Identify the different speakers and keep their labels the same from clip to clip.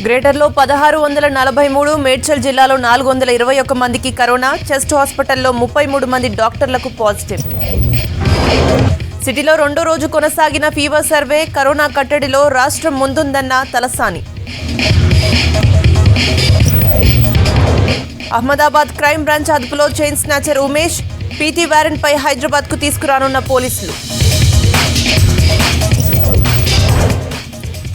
Speaker 1: గ్రేటర్లో 1643, మేడ్చల్ జిల్లాలో 421 మందికి corona. Chest హాస్పిటల్లో 33 మంది డాక్టర్లకు పాజిటివ్. సిటీలో రెండో రోజు కొనసాగిన ఫీవర్ సర్వే. కరోనా కట్టడిలో రాష్ట్రం ముందుందన్న తలసాని. అహ్మదాబాద్ క్రైమ్ బ్రాంచ్ అదుపులో చైన్ స్నాచర్ ఉమేష్. పీటీ వారెంట్పై హైదరాబాద్కు తీసుకురానున్న పోలీసులు.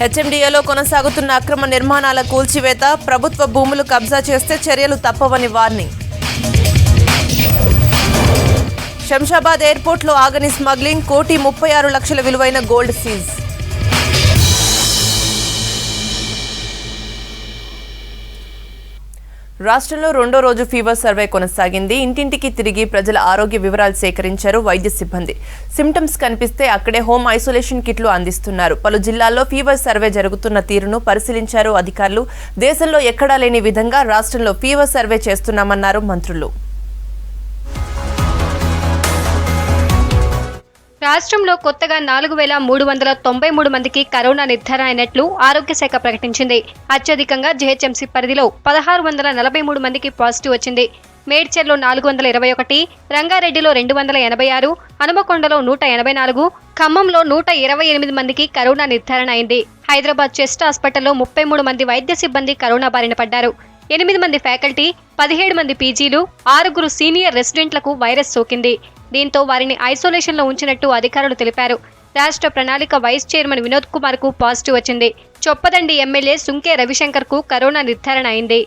Speaker 1: హెచ్ఎండిఏలో కొనసాగుతున్న అక్రమ నిర్మాణాల కూల్చివేత. ప్రభుత్వ భూములు కబ్జా చేస్తే చర్యలు తప్పవని వార్నింగ్. శంషాబాద్ ఎయిర్పోర్ట్లో ఆగని స్మగ్లింగ్. 1,36,00,000 విలువైన గోల్డ్ సీజ్. రాష్ట్రంలో రెండో రోజు ఫీవర్ సర్వే కొనసాగింది. ఇంటింటికి తిరిగి ప్రజల ఆరోగ్య వివరాలు సేకరించారు వైద్య సిబ్బంది. సిమ్టమ్స్ కనిపిస్తే అక్కడే హోమ్ ఐసోలేషన్ కిట్లు అందిస్తున్నారు. పలు జిల్లాల్లో ఫీవర్ సర్వే జరుగుతున్న తీరును పరిశీలించారు అధికారులు. దేశంలో ఎక్కడా లేని విధంగా రాష్ట్రంలో ఫీవర్ సర్వే చేస్తున్నామన్నారు మంత్రులు.
Speaker 2: రాష్ట్రంలో కొత్తగా 4,393 మందికి కరోనా నిర్ధారణ అయినట్లు ఆరోగ్య శాఖ ప్రకటించింది. అత్యధికంగా జీహెచ్ఎంసీ పరిధిలో 1,643 మందికి పాజిటివ్ వచ్చింది. మేడ్చల్లో 421, రంగారెడ్డిలో 286, హనుమకొండలో 184, ఖమ్మంలో 128 మందికి కరోనా నిర్ధారణ అయింది. హైదరాబాద్ చెస్ట్ హాస్పిటల్లో 33 మంది వైద్య సిబ్బంది కరోనా బారిన పడ్డారు. 8 మంది ఫ్యాకల్టీ, 17 మంది పీజీలు, 6 సీనియర్ రెసిడెంట్లకు వైరస్ సోకింది. దీంతో వారిని ఐసోలేషన్లో ఉంచినట్టు అధికారులు తెలిపారు. రాష్ట్ర ప్రణాళిక వైస్ చైర్మన్ వినోద్ కుమార్ కు పాజిటివ్ వచ్చింది. చొప్పదండి ఎమ్మెల్యే సుంకే రవిశంకర్ కు కరోనా నిర్ధారణ అయింది.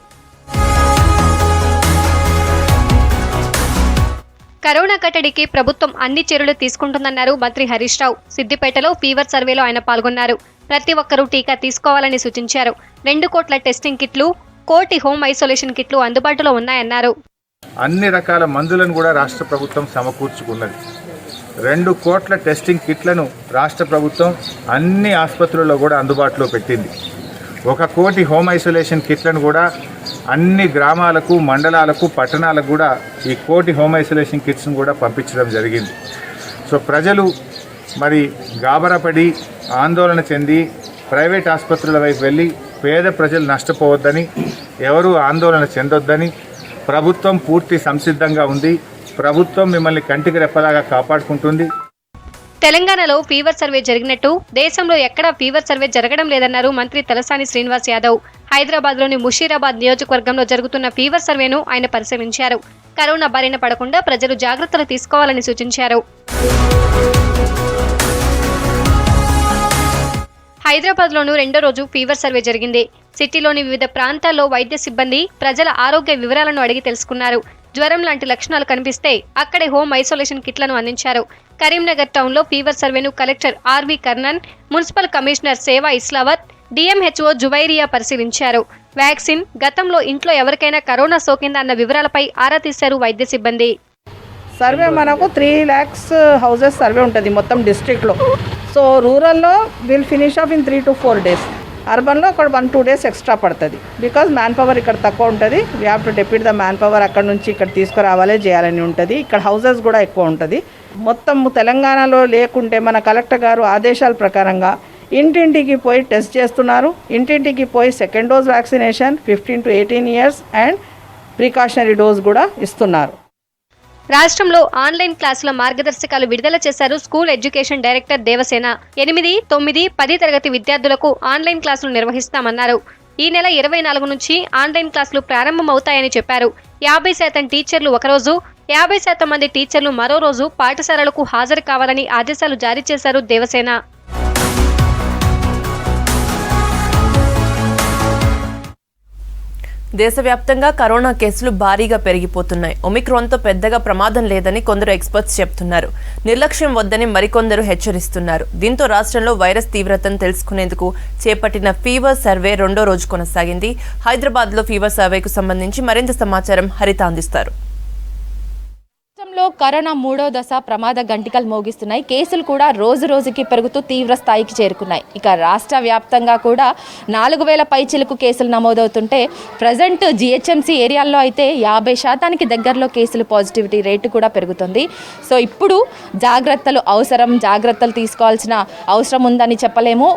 Speaker 2: కరోనా కట్టడికి ప్రభుత్వం అన్ని చర్యలు తీసుకుంటుందన్నారు మంత్రి హరీష్ రావు. సిద్దిపేటలో ఫీవర్ సర్వేలో ఆయన పాల్గొన్నారు. ప్రతి ఒక్కరూ టీకా తీసుకోవాలని సూచించారు. 2 కోట్ల టెస్టింగ్ కిట్లు, 1 కోటి హోమ్ ఐసోలేషన్ కిట్లు అందుబాటులో ఉన్నాయన్నారు.
Speaker 3: అన్ని రకాల మందులను కూడా రాష్ట్ర ప్రభుత్వం సమకూర్చుకున్నది. 2 కోట్ల టెస్టింగ్ కిట్లను రాష్ట్ర ప్రభుత్వం అన్ని ఆసుపత్రుల్లో కూడా అందుబాటులో పెట్టింది. 1 కోటి హోమ్ ఐసోలేషన్ కిట్లను కూడా అన్ని గ్రామాలకు, మండలాలకు, పట్టణాలకు కూడా ఈ 1 కోటి హోమ్ ఐసోలేషన్ కిట్స్ను కూడా పంపించడం జరిగింది. సో ప్రజలు మరి గాబరాపడి ఆందోళన చెంది ప్రైవేట్ ఆసుపత్రుల వైపు వెళ్ళి పేద ప్రజలు నష్టపోవద్దని, ఎవరూ ఆందోళన చెందొద్దని ప్రభుత్వం పూర్తి సంసిద్ధంగా ఉంది. ప్రభుత్వం మిమ్మల్ని కంటికి రెప్పలాగా కాపాడుకుంటుంది.
Speaker 2: తెలంగాణలో ఫీవర్ సర్వే జరిగినట్టు దేశంలో ఎక్కడా ఫీవర్ సర్వే జరగడం లేదన్నారు మంత్రి తలసాని శ్రీనివాస్ యాదవ్. హైదరాబాద్లోని ముషీరాబాద్ నియోజకవర్గంలో జరుగుతున్న ఫీవర్ సర్వేను ఆయన పరిశీలించారు. కరోనా బారిన పడకుండా ప్రజలు జాగ్రత్తలు తీసుకోవాలని సూచించారు. హైదరాబాద్లోనూ రెండో రోజు ఫీవర్ సర్వే జరిగింది. సిటీలోని వివిధ ప్రాంతాల్లో వైద్య సిబ్బంది ప్రజల ఆరోగ్య వివరాలను అడిగి తెలుసుకున్నారు. జ్వరం లాంటి లక్షణాలు కనిపిస్తే అక్కడే హోమ్ ఐసోలేషన్ కిట్లను అందించారు. కరీంనగర్ టౌన్లో ఫీవర్ సర్వేను collector R V Karnan, municipal commissioner Seva Islavath, DMHO జువైరియా పరిశీలించారు. వ్యాక్సిన్, గతంలో ఇంట్లో ఎవరికైనా కరోనా సోకిందా అన్న వివరాలపై ఆరా తీశారు వైద్య సిబ్బంది.
Speaker 4: సర్వే మనకు 3 lakhs హౌసెస్ సర్వే ఉంటుంది మొత్తం డిస్ట్రిక్ట్లో. సో రూరల్లో will finish off in 3 to 4 days. అర్బన్లో అక్కడ 1-2 days ఎక్స్ట్రా పడుతుంది. బికాజ్ మ్యాన్ పవర్ ఇక్కడ తక్కువ ఉంటుంది. We have to depute the man power అక్కడ నుంచి ఇక్కడ తీసుకురావాలి, చేయాలని ఉంటుంది. ఇక్కడ హౌసెస్ కూడా ఎక్కువ ఉంటుంది. మొత్తం తెలంగాణలో లేకుంటే మన కలెక్టర్ గారు ఆదేశాల ప్రకారంగా ఇంటింటికి పోయి టెస్ట్ చేస్తున్నారు. ఇంటింటికి పోయి second dose vaccination 15 to 18 years and precautionary dose కూడా ఇస్తున్నారు.
Speaker 2: రాష్ట్రంలో ఆన్లైన్ క్లాసుల మార్గదర్శకాలు విడుదల చేశారు స్కూల్ ఎడ్యుకేషన్ డైరెక్టర్ దేవసేన. 8, 9, 10 తరగతి విద్యార్థులకు ఆన్లైన్ క్లాసులు నిర్వహిస్తామన్నారు. ఈ నెల 24 నుంచి ఆన్లైన్ క్లాసులు ప్రారంభమవుతాయని చెప్పారు. 50% టీచర్లు ఒకరోజు, 50% మంది టీచర్లు మరో రోజు పాఠశాలలకు హాజరు కావాలని ఆదేశాలు జారీ చేశారు దేవసేన.
Speaker 1: దేశవ్యాప్తంగా కరోనా కేసులు భారీగా పెరిగిపోతున్నాయి. ఒమిక్రాన్తో పెద్దగా ప్రమాదం లేదని కొందరు ఎక్స్పర్ట్స్ చెప్తున్నారు. నిర్లక్ష్యం వద్దని మరికొందరు హెచ్చరిస్తున్నారు. దీంతో రాష్ట్రంలో వైరస్ తీవ్రతను తెలుసుకునేందుకు చేపట్టిన ఫీవర్ సర్వే రెండో రోజు కొనసాగింది. హైదరాబాద్లో ఫీవర్ సర్వేకు సంబంధించి మరింత సమాచారం హరిత అందిస్తారు.
Speaker 5: రాష్ట్రంలో కరోనా 3వ దశ ప్రమాద గంటికలు మోగిస్తున్నాయి. కేసులు కూడా రోజు రోజుకి పెరుగుతూ తీవ్ర స్థాయికి చేరుకున్నాయి. ఇక రాష్ట్ర వ్యాప్తంగా కూడా 4,000 పైచిలకు కేసులు నమోదవుతుంటే ప్రజెంట్ జిహెచ్ఎంసీ ఏరియాల్లో అయితే 50% దగ్గరలో కేసులు పాజిటివిటీ రేటు కూడా పెరుగుతుంది. సో ఇప్పుడు జాగ్రత్తలు తీసుకోవాల్సిన అవసరం ఉందని చెప్పలేము.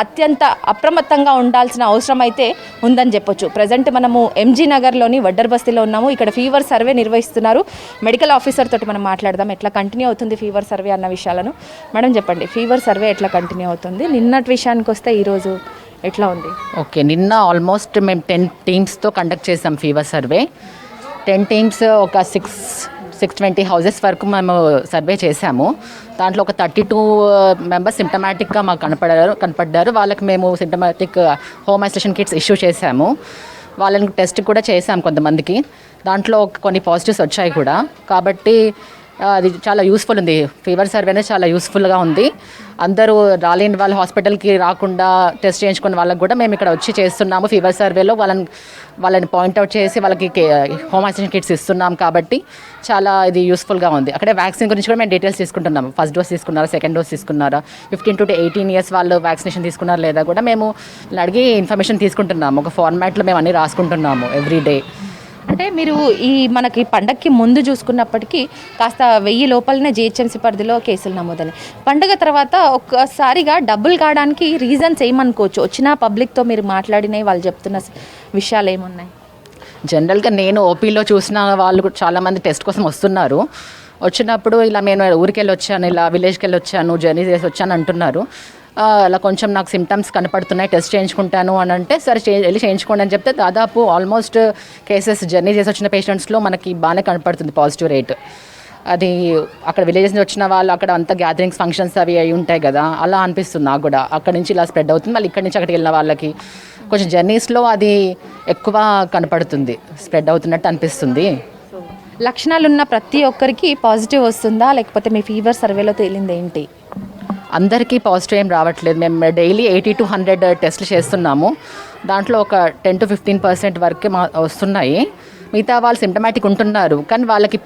Speaker 5: అత్యంత అప్రమత్తంగా ఉండాల్సిన అవసరం అయితే ఉందని చెప్పొచ్చు. ప్రజెంట్ మనము ఎంజీ నగర్లోని వడ్డర్ బస్తీలో ఉన్నాము. ఇక్కడ ఫీవర్ సర్వే నిర్వహిస్తున్నారు. మెడికల్ ఆఫీసర్ తోటి మనం మాట్లాడదాం ఎట్లా కంటిన్యూ అవుతుంది ఫీవర్ సర్వే అన్న విషయాలను. మేడం చెప్పండి, ఫీవర్ సర్వే ఎట్లా కంటిన్యూ అవుతుంది? నిన్నటి విషయానికి వస్తే ఈరోజు ఎట్లా ఉంది?
Speaker 6: ఓకే, నిన్న ఆల్మోస్ట్ మేము 10 టీమ్స్తో కండక్ట్ చేసాం ఫీవర్ సర్వే. 10 టీమ్స్ ఒక 620 హౌజెస్ వరకు మేము సర్వే చేసాము. దాంట్లో ఒక 32 మెంబర్స్ సిమ్టమాటిక్గా మాకు కనపడ్డారు. వాళ్ళకి మేము symptomatic home isolation kits issue చేసాము. వాళ్ళని టెస్ట్ కూడా చేసాము కొంతమందికి. దాంట్లో కొన్ని పాజిటివ్స్ వచ్చాయి కూడా. కాబట్టి అది చాలా యూస్ఫుల్ ఉంది. ఫీవర్ సర్వే అనేది చాలా యూస్ఫుల్గా ఉంది. అందరూ రాలేని వాళ్ళు హాస్పిటల్కి రాకుండా టెస్ట్ చేయించుకున్న వాళ్ళకి కూడా మేము ఇక్కడ వచ్చి చేస్తున్నాము. ఫీవర్ సర్వేలో వాళ్ళని పాయింట్అవుట్ చేసి వాళ్ళకి హోమ్ ఐసోలేషన్ కిట్స్ ఇస్తున్నాం. కాబట్టి చాలా ఇది యూస్ఫుల్గా ఉంది. అక్కడే వ్యాక్సిన్ గురించి కూడా మేము డీటెయిల్స్ తీసుకుంటున్నాము. ఫస్ట్ డోస్ తీసుకున్నారా, సెకండ్ డోస్ తీసుకున్నారా, 15 to 18 years వాళ్ళు వ్యాక్సినేషన్ తీసుకున్నారా లేదా కూడా మేము అడిగి ఇన్ఫర్మేషన్ తీసుకుంటున్నాము. ఒక ఫార్మాట్లో మేము అన్నీ రాసుకుంటున్నాము ఎవ్రీ డే.
Speaker 5: అంటే మీరు ఈ మనకి పండగకి ముందు చూసుకున్నప్పటికీ కాస్త 1000 లోపలనే జిహెచ్ఎంసీ పరిధిలో కేసులు నమోదని, పండగ తర్వాత ఒక్కసారిగా డబ్బులు కావడానికి రీజన్స్ ఏమనుకోవచ్చు? వచ్చిన పబ్లిక్తో మీరు మాట్లాడినవి వాళ్ళు చెప్తున్న విషయాలు ఏమున్నాయి?
Speaker 6: జనరల్గా నేను ఓపీలో చూసిన వాళ్ళు కూడా చాలామంది టెస్ట్ కోసం వస్తున్నారు. వచ్చినప్పుడు ఇలా నేను ఊరికి వెళ్ళి వచ్చాను, ఇలా విలేజ్కి వెళ్ళి వచ్చాను, జర్నీ చేసి వచ్చాను అంటున్నారు. అలా కొంచెం నాకు సిమ్టమ్స్ కనపడుతున్నాయి, టెస్ట్ చేయించుకుంటాను అని అంటే సరే వెళ్ళి చేయించుకోండి అని చెప్తే దాదాపు ఆల్మోస్ట్ కేసెస్ జర్నీ చేసి వచ్చిన పేషెంట్స్లో మనకి బాగానే కనపడుతుంది పాజిటివ్ రేట్. అది అక్కడ విలేజెస్ నుంచి వచ్చిన వాళ్ళు అక్కడ అంతా గ్యాదరింగ్స్ ఫంక్షన్స్ అవి అయి ఉంటాయి కదా, అలా అనిపిస్తుంది నాకు కూడా. అక్కడ నుంచి ఇలా స్ప్రెడ్ అవుతుంది. మళ్ళీ ఇక్కడి నుంచి అక్కడికి వెళ్ళిన వాళ్ళకి కొంచెం జర్నీస్లో అది ఎక్కువ కనపడుతుంది, స్ప్రెడ్ అవుతున్నట్టు అనిపిస్తుంది.
Speaker 5: లక్షణాలు ఉన్న ప్రతి ఒక్కరికి పాజిటివ్ వస్తుందా, లేకపోతే మీ ఫీవర్ సర్వేలో తేలింది ఏంటి?
Speaker 6: అందరికీ పాజిటివ్ ఏం రావట్లేదు. మేము డైలీ 80 to 100 టెస్ట్లు చేస్తున్నాము. దాంట్లో ఒక 10 to 15% వరకే వస్తున్నాయి. మిగతా వాళ్ళు సిమ్టమాటిక్ ఉంటున్నారు, కానీ వాళ్ళకి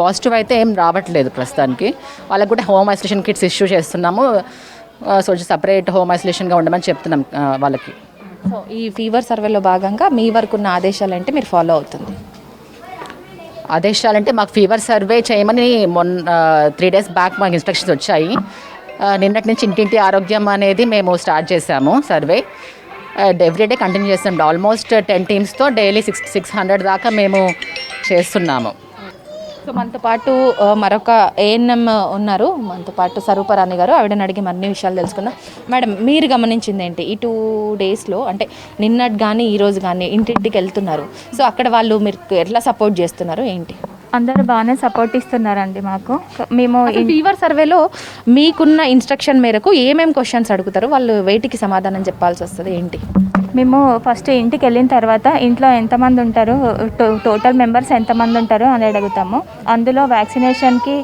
Speaker 6: పాజిటివ్ అయితే ఏం రావట్లేదు ప్రస్తుతానికి. వాళ్ళకి కూడా హోమ్ ఐసోలేషన్ కిట్స్ ఇష్యూ చేస్తున్నాము. సో సపరేట్ హోమ్ ఐసోలేషన్గా ఉండమని చెప్తున్నాం వాళ్ళకి.
Speaker 5: సో ఈ ఫీవర్ సర్వేలో భాగంగా మీ వరకు ఉన్న ఆదేశాలు అంటే మీరు ఫాలో అవుతుంది?
Speaker 6: ఆదేశాలంటే మాకు ఫీవర్ సర్వే చేయమని 3 days బ్యాక్ మాకు ఇన్స్ట్రక్షన్స్ వచ్చాయి. నిన్నటి నుంచి ఇంటింటి ఆరోగ్యం అనేది మేము స్టార్ట్ చేసాము సర్వే. ఎవ్రీడే కంటిన్యూ చేస్తాం. ఆల్మోస్ట్ 10 టీమ్స్తో డైలీ 600 దాకా మేము చేస్తున్నాము.
Speaker 5: సో మనతో పాటు మరొక ఏఎన్ఎం ఉన్నారు, మనతో పాటు స్వరూపరాణి గారు. ఆవిడని అడిగి మరిన్ని విషయాలు తెలుసుకుందాం. మేడం, మీరు గమనించింది ఏంటి ఈ 2 daysలో? అంటే నిన్నటి కానీ ఈరోజు కానీ ఇంటింటికి వెళ్తున్నారు, సో అక్కడ వాళ్ళు మీరు ఎట్లా సపోర్ట్ చేస్తున్నారు ఏంటి?
Speaker 7: అందరూ బాగానే సపోర్ట్ ఇస్తున్నారండి మాకు. మేము
Speaker 5: ఫీవర్ సర్వేలో మీకున్న ఇన్స్ట్రక్షన్ మేరకు ఏమేమి క్వశ్చన్స్ అడుగుతారు, వాళ్ళు వేటికి సమాధానం చెప్పాల్సి వస్తుంది ఏంటి?
Speaker 7: మేము ఫస్ట్ ఇంటికి వెళ్ళిన తర్వాత ఇంట్లో ఎంతమంది ఉంటారు, టోటల్ మెంబర్స్ ఎంతమంది ఉంటారు అని అడుగుతాము. అందులో వ్యాక్సినేషన్కి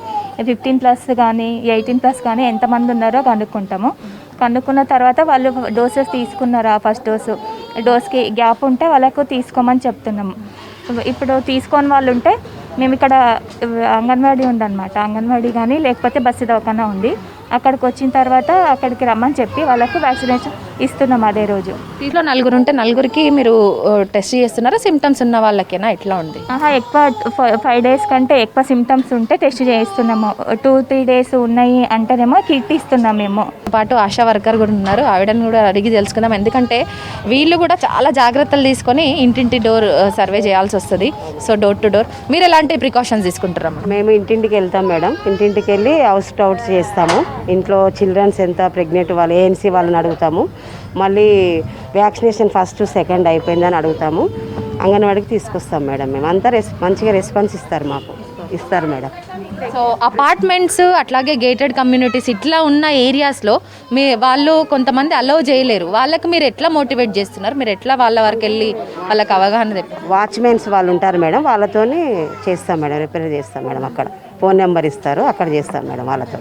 Speaker 7: 15+ కానీ 18+ కానీ ఎంతమంది ఉన్నారో కనుక్కుంటాము. కనుక్కున్న తర్వాత వాళ్ళు డోసెస్ తీసుకున్నారా, ఫస్ట్ డోస్కి గ్యాప్ ఉంటే వాళ్ళకు తీసుకోమని చెప్తున్నాము. ఇప్పుడు తీసుకొని వాళ్ళు ఉంటే మేము ఇక్కడ అంగన్వాడీ ఉందన్నమాట, అంగన్వాడీ కానీ లేకపోతే బస్సు దవాఖానా ఉంది, అక్కడికి వచ్చిన తర్వాత అక్కడికి రమ్మని చెప్పి వాళ్ళకు వ్యాక్సినేషన్ ఇస్తున్నాం అదే రోజు.
Speaker 5: దీంట్లో 4 ఉంటే 4కి మీరు టెస్ట్ చేస్తున్నారా? సిమ్టమ్స్ ఉన్న వాళ్ళకేనా, ఎట్లా ఉంది?
Speaker 7: ఎక్కువ 5 days కంటే ఎక్కువ సిమ్టమ్స్ ఉంటే టెస్ట్ చేయిస్తున్నాము. 2-3 days ఉన్నాయి అంటేనేమో కిట్ ఇస్తున్నాం మేము.
Speaker 5: పాటు ఆశా వర్కర్ కూడా ఉన్నారు, ఆవిడని కూడా అడిగి తెలుసుకుందాం. ఎందుకంటే వీళ్ళు కూడా చాలా జాగ్రత్తలు తీసుకొని ఇంటింటి డోర్ సర్వే చేయాల్సి వస్తుంది. సో డోర్ టు డోర్ మీరు ఎలాంటి ప్రికాషన్స్ తీసుకుంటారమ్మా?
Speaker 8: మేము ఇంటింటికి వెళ్తాం మేడం. ఇంటింటికి వెళ్ళి హౌస్ అవుట్స్ చేస్తాము. ఇంట్లో చిల్డ్రన్స్ ఎంత ప్రెగ్నెంట్ వాళ్ళు ఏఎన్సీ వాళ్ళని అడుగుతాము. మళ్ళీ వ్యాక్సినేషన్ ఫస్ట్ సెకండ్ అయిపోయిందని అడుగుతాము. అంగన్వాడికి తీసుకొస్తాం మేడం. మేము అంతా మంచిగా రెస్పాన్స్ ఇస్తారు మేడం.
Speaker 5: సో అపార్ట్మెంట్స్ అట్లాగే గేటెడ్ కమ్యూనిటీస్ ఇట్లా ఉన్న ఏరియాస్లో వాళ్ళు కొంతమంది అలౌ చేయలేరు, వాళ్ళకి మీరు ఎట్లా మోటివేట్ చేస్తున్నారు? మీరు ఎట్లా వాళ్ళ వరకు వెళ్ళి వాళ్ళకి అవగాహన తెప్పారు?
Speaker 8: వాచ్మెన్స్ వాళ్ళు ఉంటారు మేడం, వాళ్ళతోనే చేస్తాం మేడం, రిపేర్ చేస్తాం మేడం. అక్కడ ఫోన్ నెంబర్ ఇస్తారు, అక్కడ చేస్తాం మేడం వాళ్ళతో.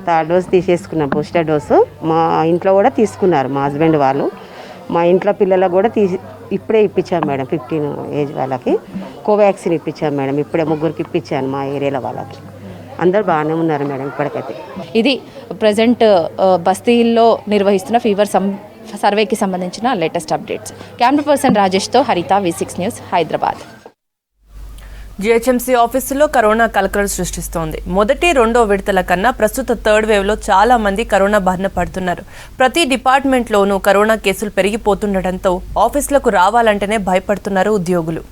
Speaker 8: 3rd dose తీసేసుకున్నాం, బూస్టర్ డోసు. మా ఇంట్లో కూడా తీసుకున్నారు మా హస్బెండ్ వాళ్ళు. మా ఇంట్లో పిల్లలకు కూడా ఇప్పుడే ఇప్పించాం మేడం. 15 ఏజ్ వాళ్ళకి కోవాక్సిన్ ఇప్పించాం మేడం. ఇప్పుడే 3 ఇప్పించాను మా ఏరియాలో వాళ్ళకి. అందరు బాగానే ఉన్నారు మేడం ఇప్పటికైతే.
Speaker 5: ఇది ప్రజెంట్ బస్తీల్లో నిర్వహిస్తున్న ఫీవర్ సర్వేకి సంబంధించిన లేటెస్ట్ అప్డేట్స్. కెమెరా పర్సన్ రాజేష్తో హరిత, V6 న్యూస్, హైదరాబాద్.
Speaker 1: జీహెచ్ఎంసీ ఆఫీసులో కరోనా కలకలం సృష్టిస్తోంది. మొదటి రెండో విడతల కన్నా ప్రస్తుత థర్డ్ వేవ్లో చాలా మంది కరోనా బారిన పడుతున్నారు. ప్రతి డిపార్ట్మెంట్లోనూ కరోనా కేసులు పెరిగిపోతుండటంతో ఆఫీసులకు రావాలంటేనే భయపడుతున్నారు ఉద్యోగులు.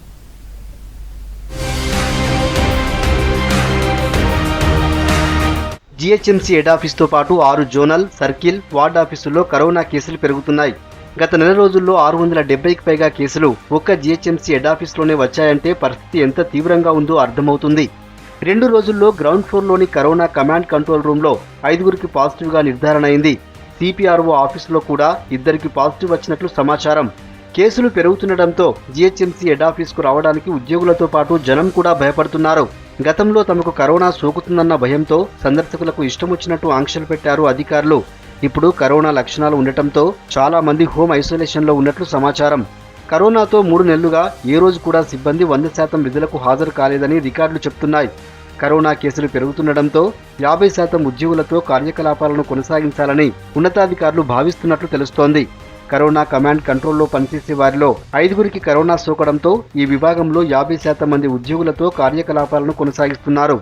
Speaker 9: జీహెచ్ఎంసీ హెడ్ ఆఫీస్తో పాటు 6 జోనల్, సర్కిల్, వార్డ్ ఆఫీసుల్లో కరోనా కేసులు పెరుగుతున్నాయి. గత నెల రోజుల్లో 670కి పైగా కేసులు ఒక్క జీహెచ్ఎంసీ హెడ్ ఆఫీస్లోనే వచ్చాయంటే పరిస్థితి ఎంత తీవ్రంగా ఉందో అర్థమవుతుంది. 2 రోజుల్లో గ్రౌండ్ ఫ్లోర్లోని కరోనా కమాండ్ కంట్రోల్ రూమ్లో 5గురికి పాజిటివ్గా నిర్ధారణ అయింది. సిపిఆర్ఓ ఆఫీసులో కూడా 2కి పాజిటివ్ వచ్చినట్లు సమాచారం. కేసులు పెరుగుతుండటంతో జీహెచ్ఎంసీ హెడ్ ఆఫీస్కు రావడానికి ఉద్యోగులతో పాటు జనం కూడా భయపడుతున్నారు. గతంలో తమకు కరోనా సోకుతుందన్న భయంతో సందర్శకులకు ఇష్టమొచ్చినట్టు ఆంక్షలు పెట్టారు అధికారులు. ఇప్పుడు కరోనా లక్షణాలు ఉండటంతో చాలా మంది హోమ్ ఐసోలేషన్లో ఉన్నట్లు సమాచారం. కరోనాతో 3 నెలలుగా ఏ రోజు కూడా సిబ్బంది 100% విధులకు హాజరు కాలేదని రికార్డులు చెప్తున్నాయి. కరోనా కేసులు పెరుగుతుండటంతో 50% ఉద్యోగులతో కార్యకలాపాలను కొనసాగించాలని ఉన్నతాధికారులు భావిస్తున్నట్లు తెలుస్తోంది. కరోనా కమాండ్ కంట్రోల్లో పనిచేసే వారిలో 5గురికి కరోనా సోకడంతో ఈ విభాగంలో 50% మంది ఉద్యోగులతో కార్యకలాపాలను కొనసాగిస్తున్నారు.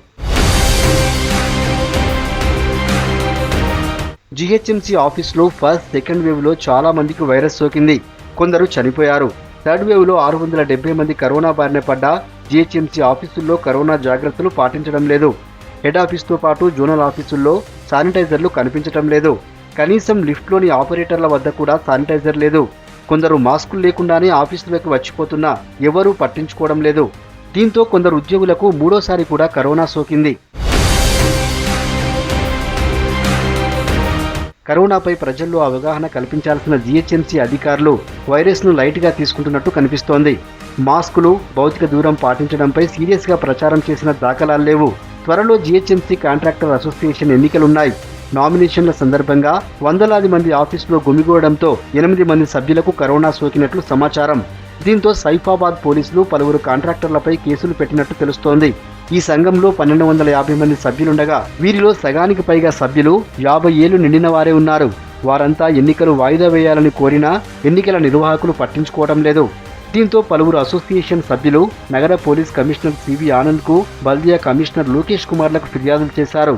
Speaker 9: జీహెచ్ఎంసీ ఆఫీసులో ఫస్ట్, సెకండ్ వేవ్లో చాలా మందికి వైరస్ సోకింది. కొందరు చనిపోయారు. థర్డ్ వేవ్లో 670 మంది కరోనా బారిన పడ్డా జీహెచ్ఎంసీ ఆఫీసుల్లో కరోనా జాగ్రత్తలు పాటించడం లేదు. హెడ్ ఆఫీస్తో పాటు జోనల్ ఆఫీసుల్లో శానిటైజర్లు కనిపించడం లేదు. కనీసం లిఫ్ట్లోని ఆపరేటర్ల వద్ద కూడా శానిటైజర్ లేదు. కొందరు మాస్కులు లేకుండానే ఆఫీసులోకి వచ్చిపోతున్నా ఎవరూ పట్టించుకోవడం లేదు. దీంతో కొందరు ఉద్యోగులకు 3వ కూడా కరోనా సోకింది. కరోనాపై ప్రజల్లో అవగాహన కల్పించాల్సిన జీహెచ్ఎంసీ అధికారులు వైరస్ను లైట్గా తీసుకుంటున్నట్టు కనిపిస్తోంది. మాస్కులు, భౌతిక దూరం పాటించడంపై సీరియస్గా ప్రచారం చేసిన దాఖలాలు లేవు. త్వరలో జీహెచ్ఎంసీ కాంట్రాక్టర్ అసోసియేషన్ ఎన్నికలున్నాయి. నామినేషన్ల సందర్భంగా వందలాది మంది ఆఫీసులో గుమిగూడడంతో 8 మంది సభ్యులకు కరోనా సోకినట్లు సమాచారం. దీంతో సైఫాబాద్ పోలీసులు పలువురు కాంట్రాక్టర్లపై కేసులు పెట్టినట్టు తెలుస్తోంది. ఈ సంఘంలో 1250 మంది సభ్యులుండగా వీరిలో సగానికి పైగా సభ్యులు 50 ఏళ్లు నిండిన వారే ఉన్నారు. వారంతా ఎన్నికలు వాయిదా వేయాలని కోరినా ఎన్నికల నిర్వాహకులు పట్టించుకోవడం లేదు. దీంతో పలువురు అసోసియేషన్ సభ్యులు నగర పోలీస్ కమిషనర్ సివి ఆనంద్కు, బల్దియా కమిషనర్ లోకేష్ కుమార్లకు ఫిర్యాదులు చేశారు.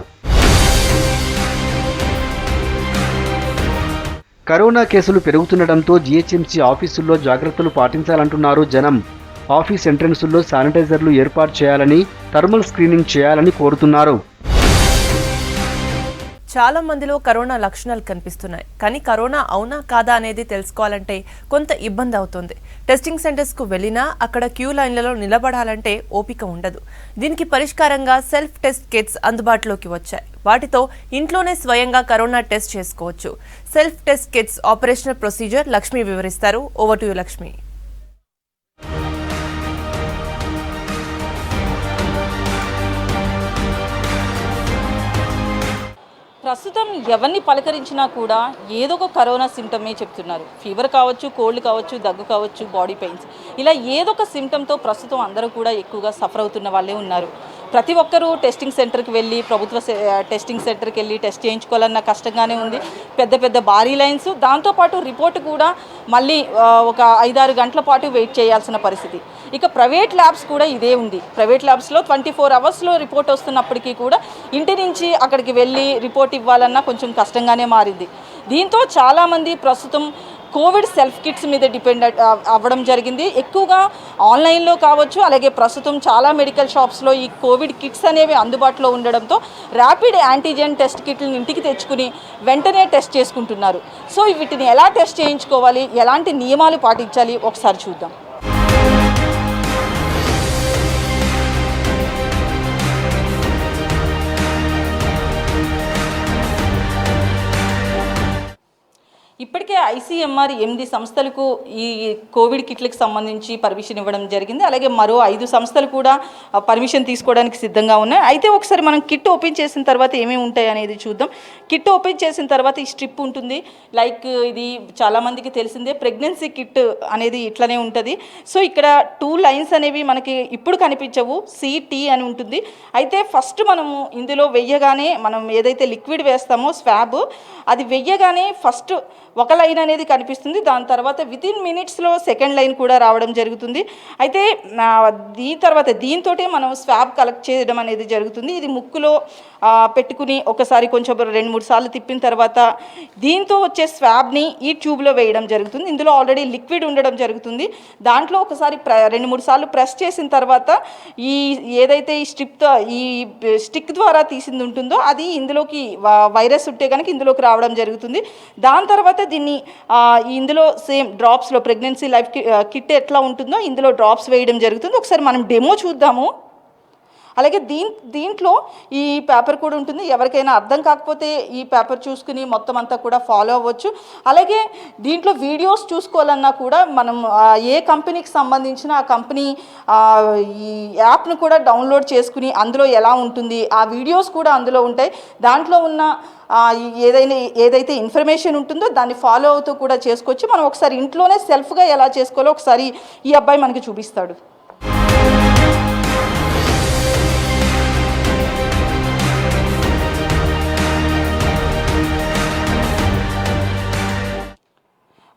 Speaker 9: కరోనా కేసులు పెరుగుతుండటంతో జీహెచ్ఎంసీ ఆఫీసుల్లో జాగ్రత్తలు పాటించాలంటున్నారు జనం. ఆఫీస్ ఎంట్రన్సుల్లో శానిటైజర్లు ఏర్పాటు చేయాలని, థర్మల్ స్క్రీనింగ్ చేయాలని కోరుతున్నారు.
Speaker 1: చాలా మందిలో కరోనా లక్షణాలు కనిపిస్తున్నాయి. కానీ కరోనా అవునా కాదా అనేది తెలుసుకోవాలంటే కొంత ఇబ్బంది అవుతుంది. టెస్టింగ్ సెంటర్స్కు వెళ్ళినా అక్కడ క్యూ లైన్లలో నిలబడాలంటే ఓపిక ఉండదు. దీనికి పరిష్కారంగా సెల్ఫ్ టెస్ట్ కిట్స్ అందుబాటులోకి వచ్చాయి. వాటితో ఇంట్లోనే స్వయంగా కరోనా టెస్ట్ చేసుకోవచ్చు. Self test kits operational procedure Lakshmi వివరిస్తారు. Over to you Lakshmi.
Speaker 10: ప్రస్తుతం ఎవరిని పలకరించినా కూడా ఏదో ఒక కరోనా సిమ్టమే చెప్తున్నారు. ఫీవర్ కావచ్చు, కోల్డ్ కావచ్చు, దగ్గు కావచ్చు, బాడీ పెయిన్స్, ఇలా ఏదో ఒక సిమ్టమ్తో ప్రస్తుతం అందరూ కూడా ఎక్కువగా సఫర్ అవుతున్న వాళ్ళే ఉన్నారు. ప్రతి ఒక్కరూ టెస్టింగ్ సెంటర్కి వెళ్ళి, ప్రభుత్వ టెస్టింగ్ సెంటర్కి వెళ్ళి టెస్ట్ చేయించుకోవాలన్న కష్టంగానే ఉంది. పెద్ద పెద్ద భారీ లైన్స్, దాంతోపాటు రిపోర్ట్ కూడా మళ్ళీ ఒక 5-6 గంటల పాటు వెయిట్ చేయాల్సిన పరిస్థితి. ఇక ప్రైవేట్ ల్యాబ్స్ కూడా ఇదే ఉంది. ప్రైవేట్ ల్యాబ్స్లో 24 అవర్స్లో రిపోర్ట్ వస్తున్నప్పటికీ కూడా ఇంటి నుంచి అక్కడికి వెళ్ళి రిపోర్ట్ ఇవ్వాలన్నా కొంచెం కష్టంగానే మారింది. దీంతో చాలామంది ప్రస్తుతం కోవిడ్ సెల్ఫ్ కిట్స్ మీద డిపెండ్ అవ్వడం జరిగింది. ఎక్కువగా ఆన్లైన్లో కావచ్చు, అలాగే ప్రస్తుతం చాలా మెడికల్ షాప్స్లో ఈ కోవిడ్ కిట్స్ అనేవి అందుబాటులో ఉండడంతో ర్యాపిడ్ యాంటీజెన్ టెస్ట్ కిట్లను ఇంటికి తెచ్చుకుని వెంటనే టెస్ట్ చేసుకుంటున్నారు. సో వీటిని ఎలా టెస్ట్ చేయించుకోవాలి, ఎలాంటి నియమాలు పాటించాలి ఒకసారి చూద్దాం. ఇప్పటికే ఐసీఎంఆర్ 8 సంస్థలకు ఈ కోవిడ్ కిట్లకు సంబంధించి పర్మిషన్ ఇవ్వడం జరిగింది. అలాగే మరో 5 సంస్థలు కూడా పర్మిషన్ తీసుకోవడానికి సిద్ధంగా ఉన్నాయి. అయితే ఒకసారి మనం కిట్ ఓపెన్ చేసిన తర్వాత ఏమేమి ఉంటాయి అనేది చూద్దాం. కిట్ ఓపెన్ చేసిన తర్వాత ఈ స్ట్రిప్ ఉంటుంది. లైక్ ఇది చాలామందికి తెలిసిందే, ప్రెగ్నెన్సీ కిట్ అనేది ఇట్లనే ఉంటుంది. సో ఇక్కడ 2 లైన్స్ అనేవి మనకి ఇప్పుడు కనిపించవు, సిటీ అని ఉంటుంది. అయితే ఫస్ట్ మనము ఇందులో వెయ్యగానే, మనం ఏదైతే లిక్విడ్ వేస్తామో స్వాబ్, అది వెయ్యగానే ఫస్ట్ ఒక లైన్ అనేది కనిపిస్తుంది. దాని తర్వాత వితిన్ మినిట్స్లో సెకండ్ లైన్ కూడా రావడం జరుగుతుంది. అయితే దీని తర్వాత దీంతోటే మనం స్వాబ్ కలెక్ట్ చేయడం అనేది జరుగుతుంది. ఇది ముక్కులో పెట్టుకుని ఒకసారి కొంచెం 2-3 సార్లు తిప్పిన తర్వాత దీంతో వచ్చే స్వాబ్ని ఈ ట్యూబ్లో వేయడం జరుగుతుంది. ఇందులో ఆల్రెడీ లిక్విడ్ ఉండడం జరుగుతుంది. దాంట్లో ఒకసారి 2-3 సార్లు ప్రెస్ చేసిన తర్వాత ఈ ఏదైతే ఈ స్టిక్ ద్వారా తీసింది ఉంటుందో అది ఇందులోకి వైరస్ ఉంటే కనుక ఇందులోకి రావడం జరుగుతుంది. దాని తర్వాత దీన్ని ఇందులో సేమ్ డ్రాప్స్లో ప్రెగ్నెన్సీ లైఫ్ కిట్ ఎట్లా ఉంటుందో ఇందులో డ్రాప్స్ వేయడం జరుగుతుంది. ఒకసారి మనం డెమో చూద్దాము. అలాగే దీంట్లో ఈ పేపర్ కూడా ఉంటుంది. ఎవరికైనా అర్థం కాకపోతే ఈ పేపర్ చూసుకుని మొత్తం అంతా కూడా ఫాలో అవ్వచ్చు. అలాగే దీంట్లో వీడియోస్ చూసుకోవాలన్నా కూడా మనం ఏ కంపెనీకి సంబంధించిన ఆ కంపెనీ ఈ యాప్ను కూడా డౌన్లోడ్ చేసుకుని అందులో ఎలా ఉంటుంది ఆ వీడియోస్ కూడా అందులో ఉంటాయి. దాంట్లో ఉన్న ఏదైతే ఇన్ఫర్మేషన్ ఉంటుందో దాన్ని ఫాలో అవుతూ కూడా చేసుకోవచ్చు. మనం ఒకసారి ఇంట్లోనే సెల్ఫ్గా ఎలా చేసుకోవాలో ఒకసారి ఈ అబ్బాయి మనకి చూపిస్తాడు.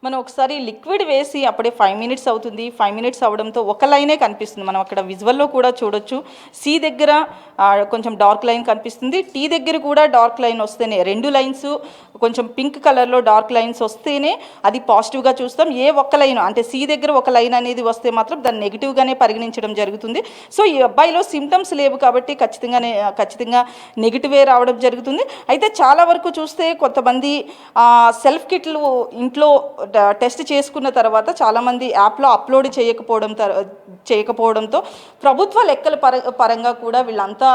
Speaker 10: మనం ఒకసారి లిక్విడ్ వేసి అప్పుడే 5 మినిట్స్ అవుతుంది. 5 మినిట్స్ అవడంతో ఒక లైనే కనిపిస్తుంది. మనం అక్కడ విజువల్లో కూడా చూడొచ్చు. సి దగ్గర కొంచెం డార్క్ లైన్ కనిపిస్తుంది. టీ దగ్గర కూడా డార్క్ లైన్ వస్తేనే 2 లైన్స్ కొంచెం పింక్ కలర్లో డార్క్ లైన్స్ వస్తేనే అది పాజిటివ్గా చూస్తాం. ఒక్క లైన్ అంటే సి దగ్గర ఒక లైన్ అనేది వస్తే మాత్రం దాన్ని నెగిటివ్గానే పరిగణించడం జరుగుతుంది. సో ఈ అబ్బాయిలో సిమ్టమ్స్ లేవు కాబట్టి ఖచ్చితంగా నెగిటివే రావడం జరుగుతుంది. అయితే చాలా వరకు చూస్తే కొంతమంది సెల్ఫ్ కిట్లు ఇంట్లో టెస్ట్ చేసుకున్న తర్వాత చాలామంది యాప్లో అప్లోడ్ చేయకపోవడంతో ప్రభుత్వ లెక్కల పరంగా కూడా వీళ్ళంతా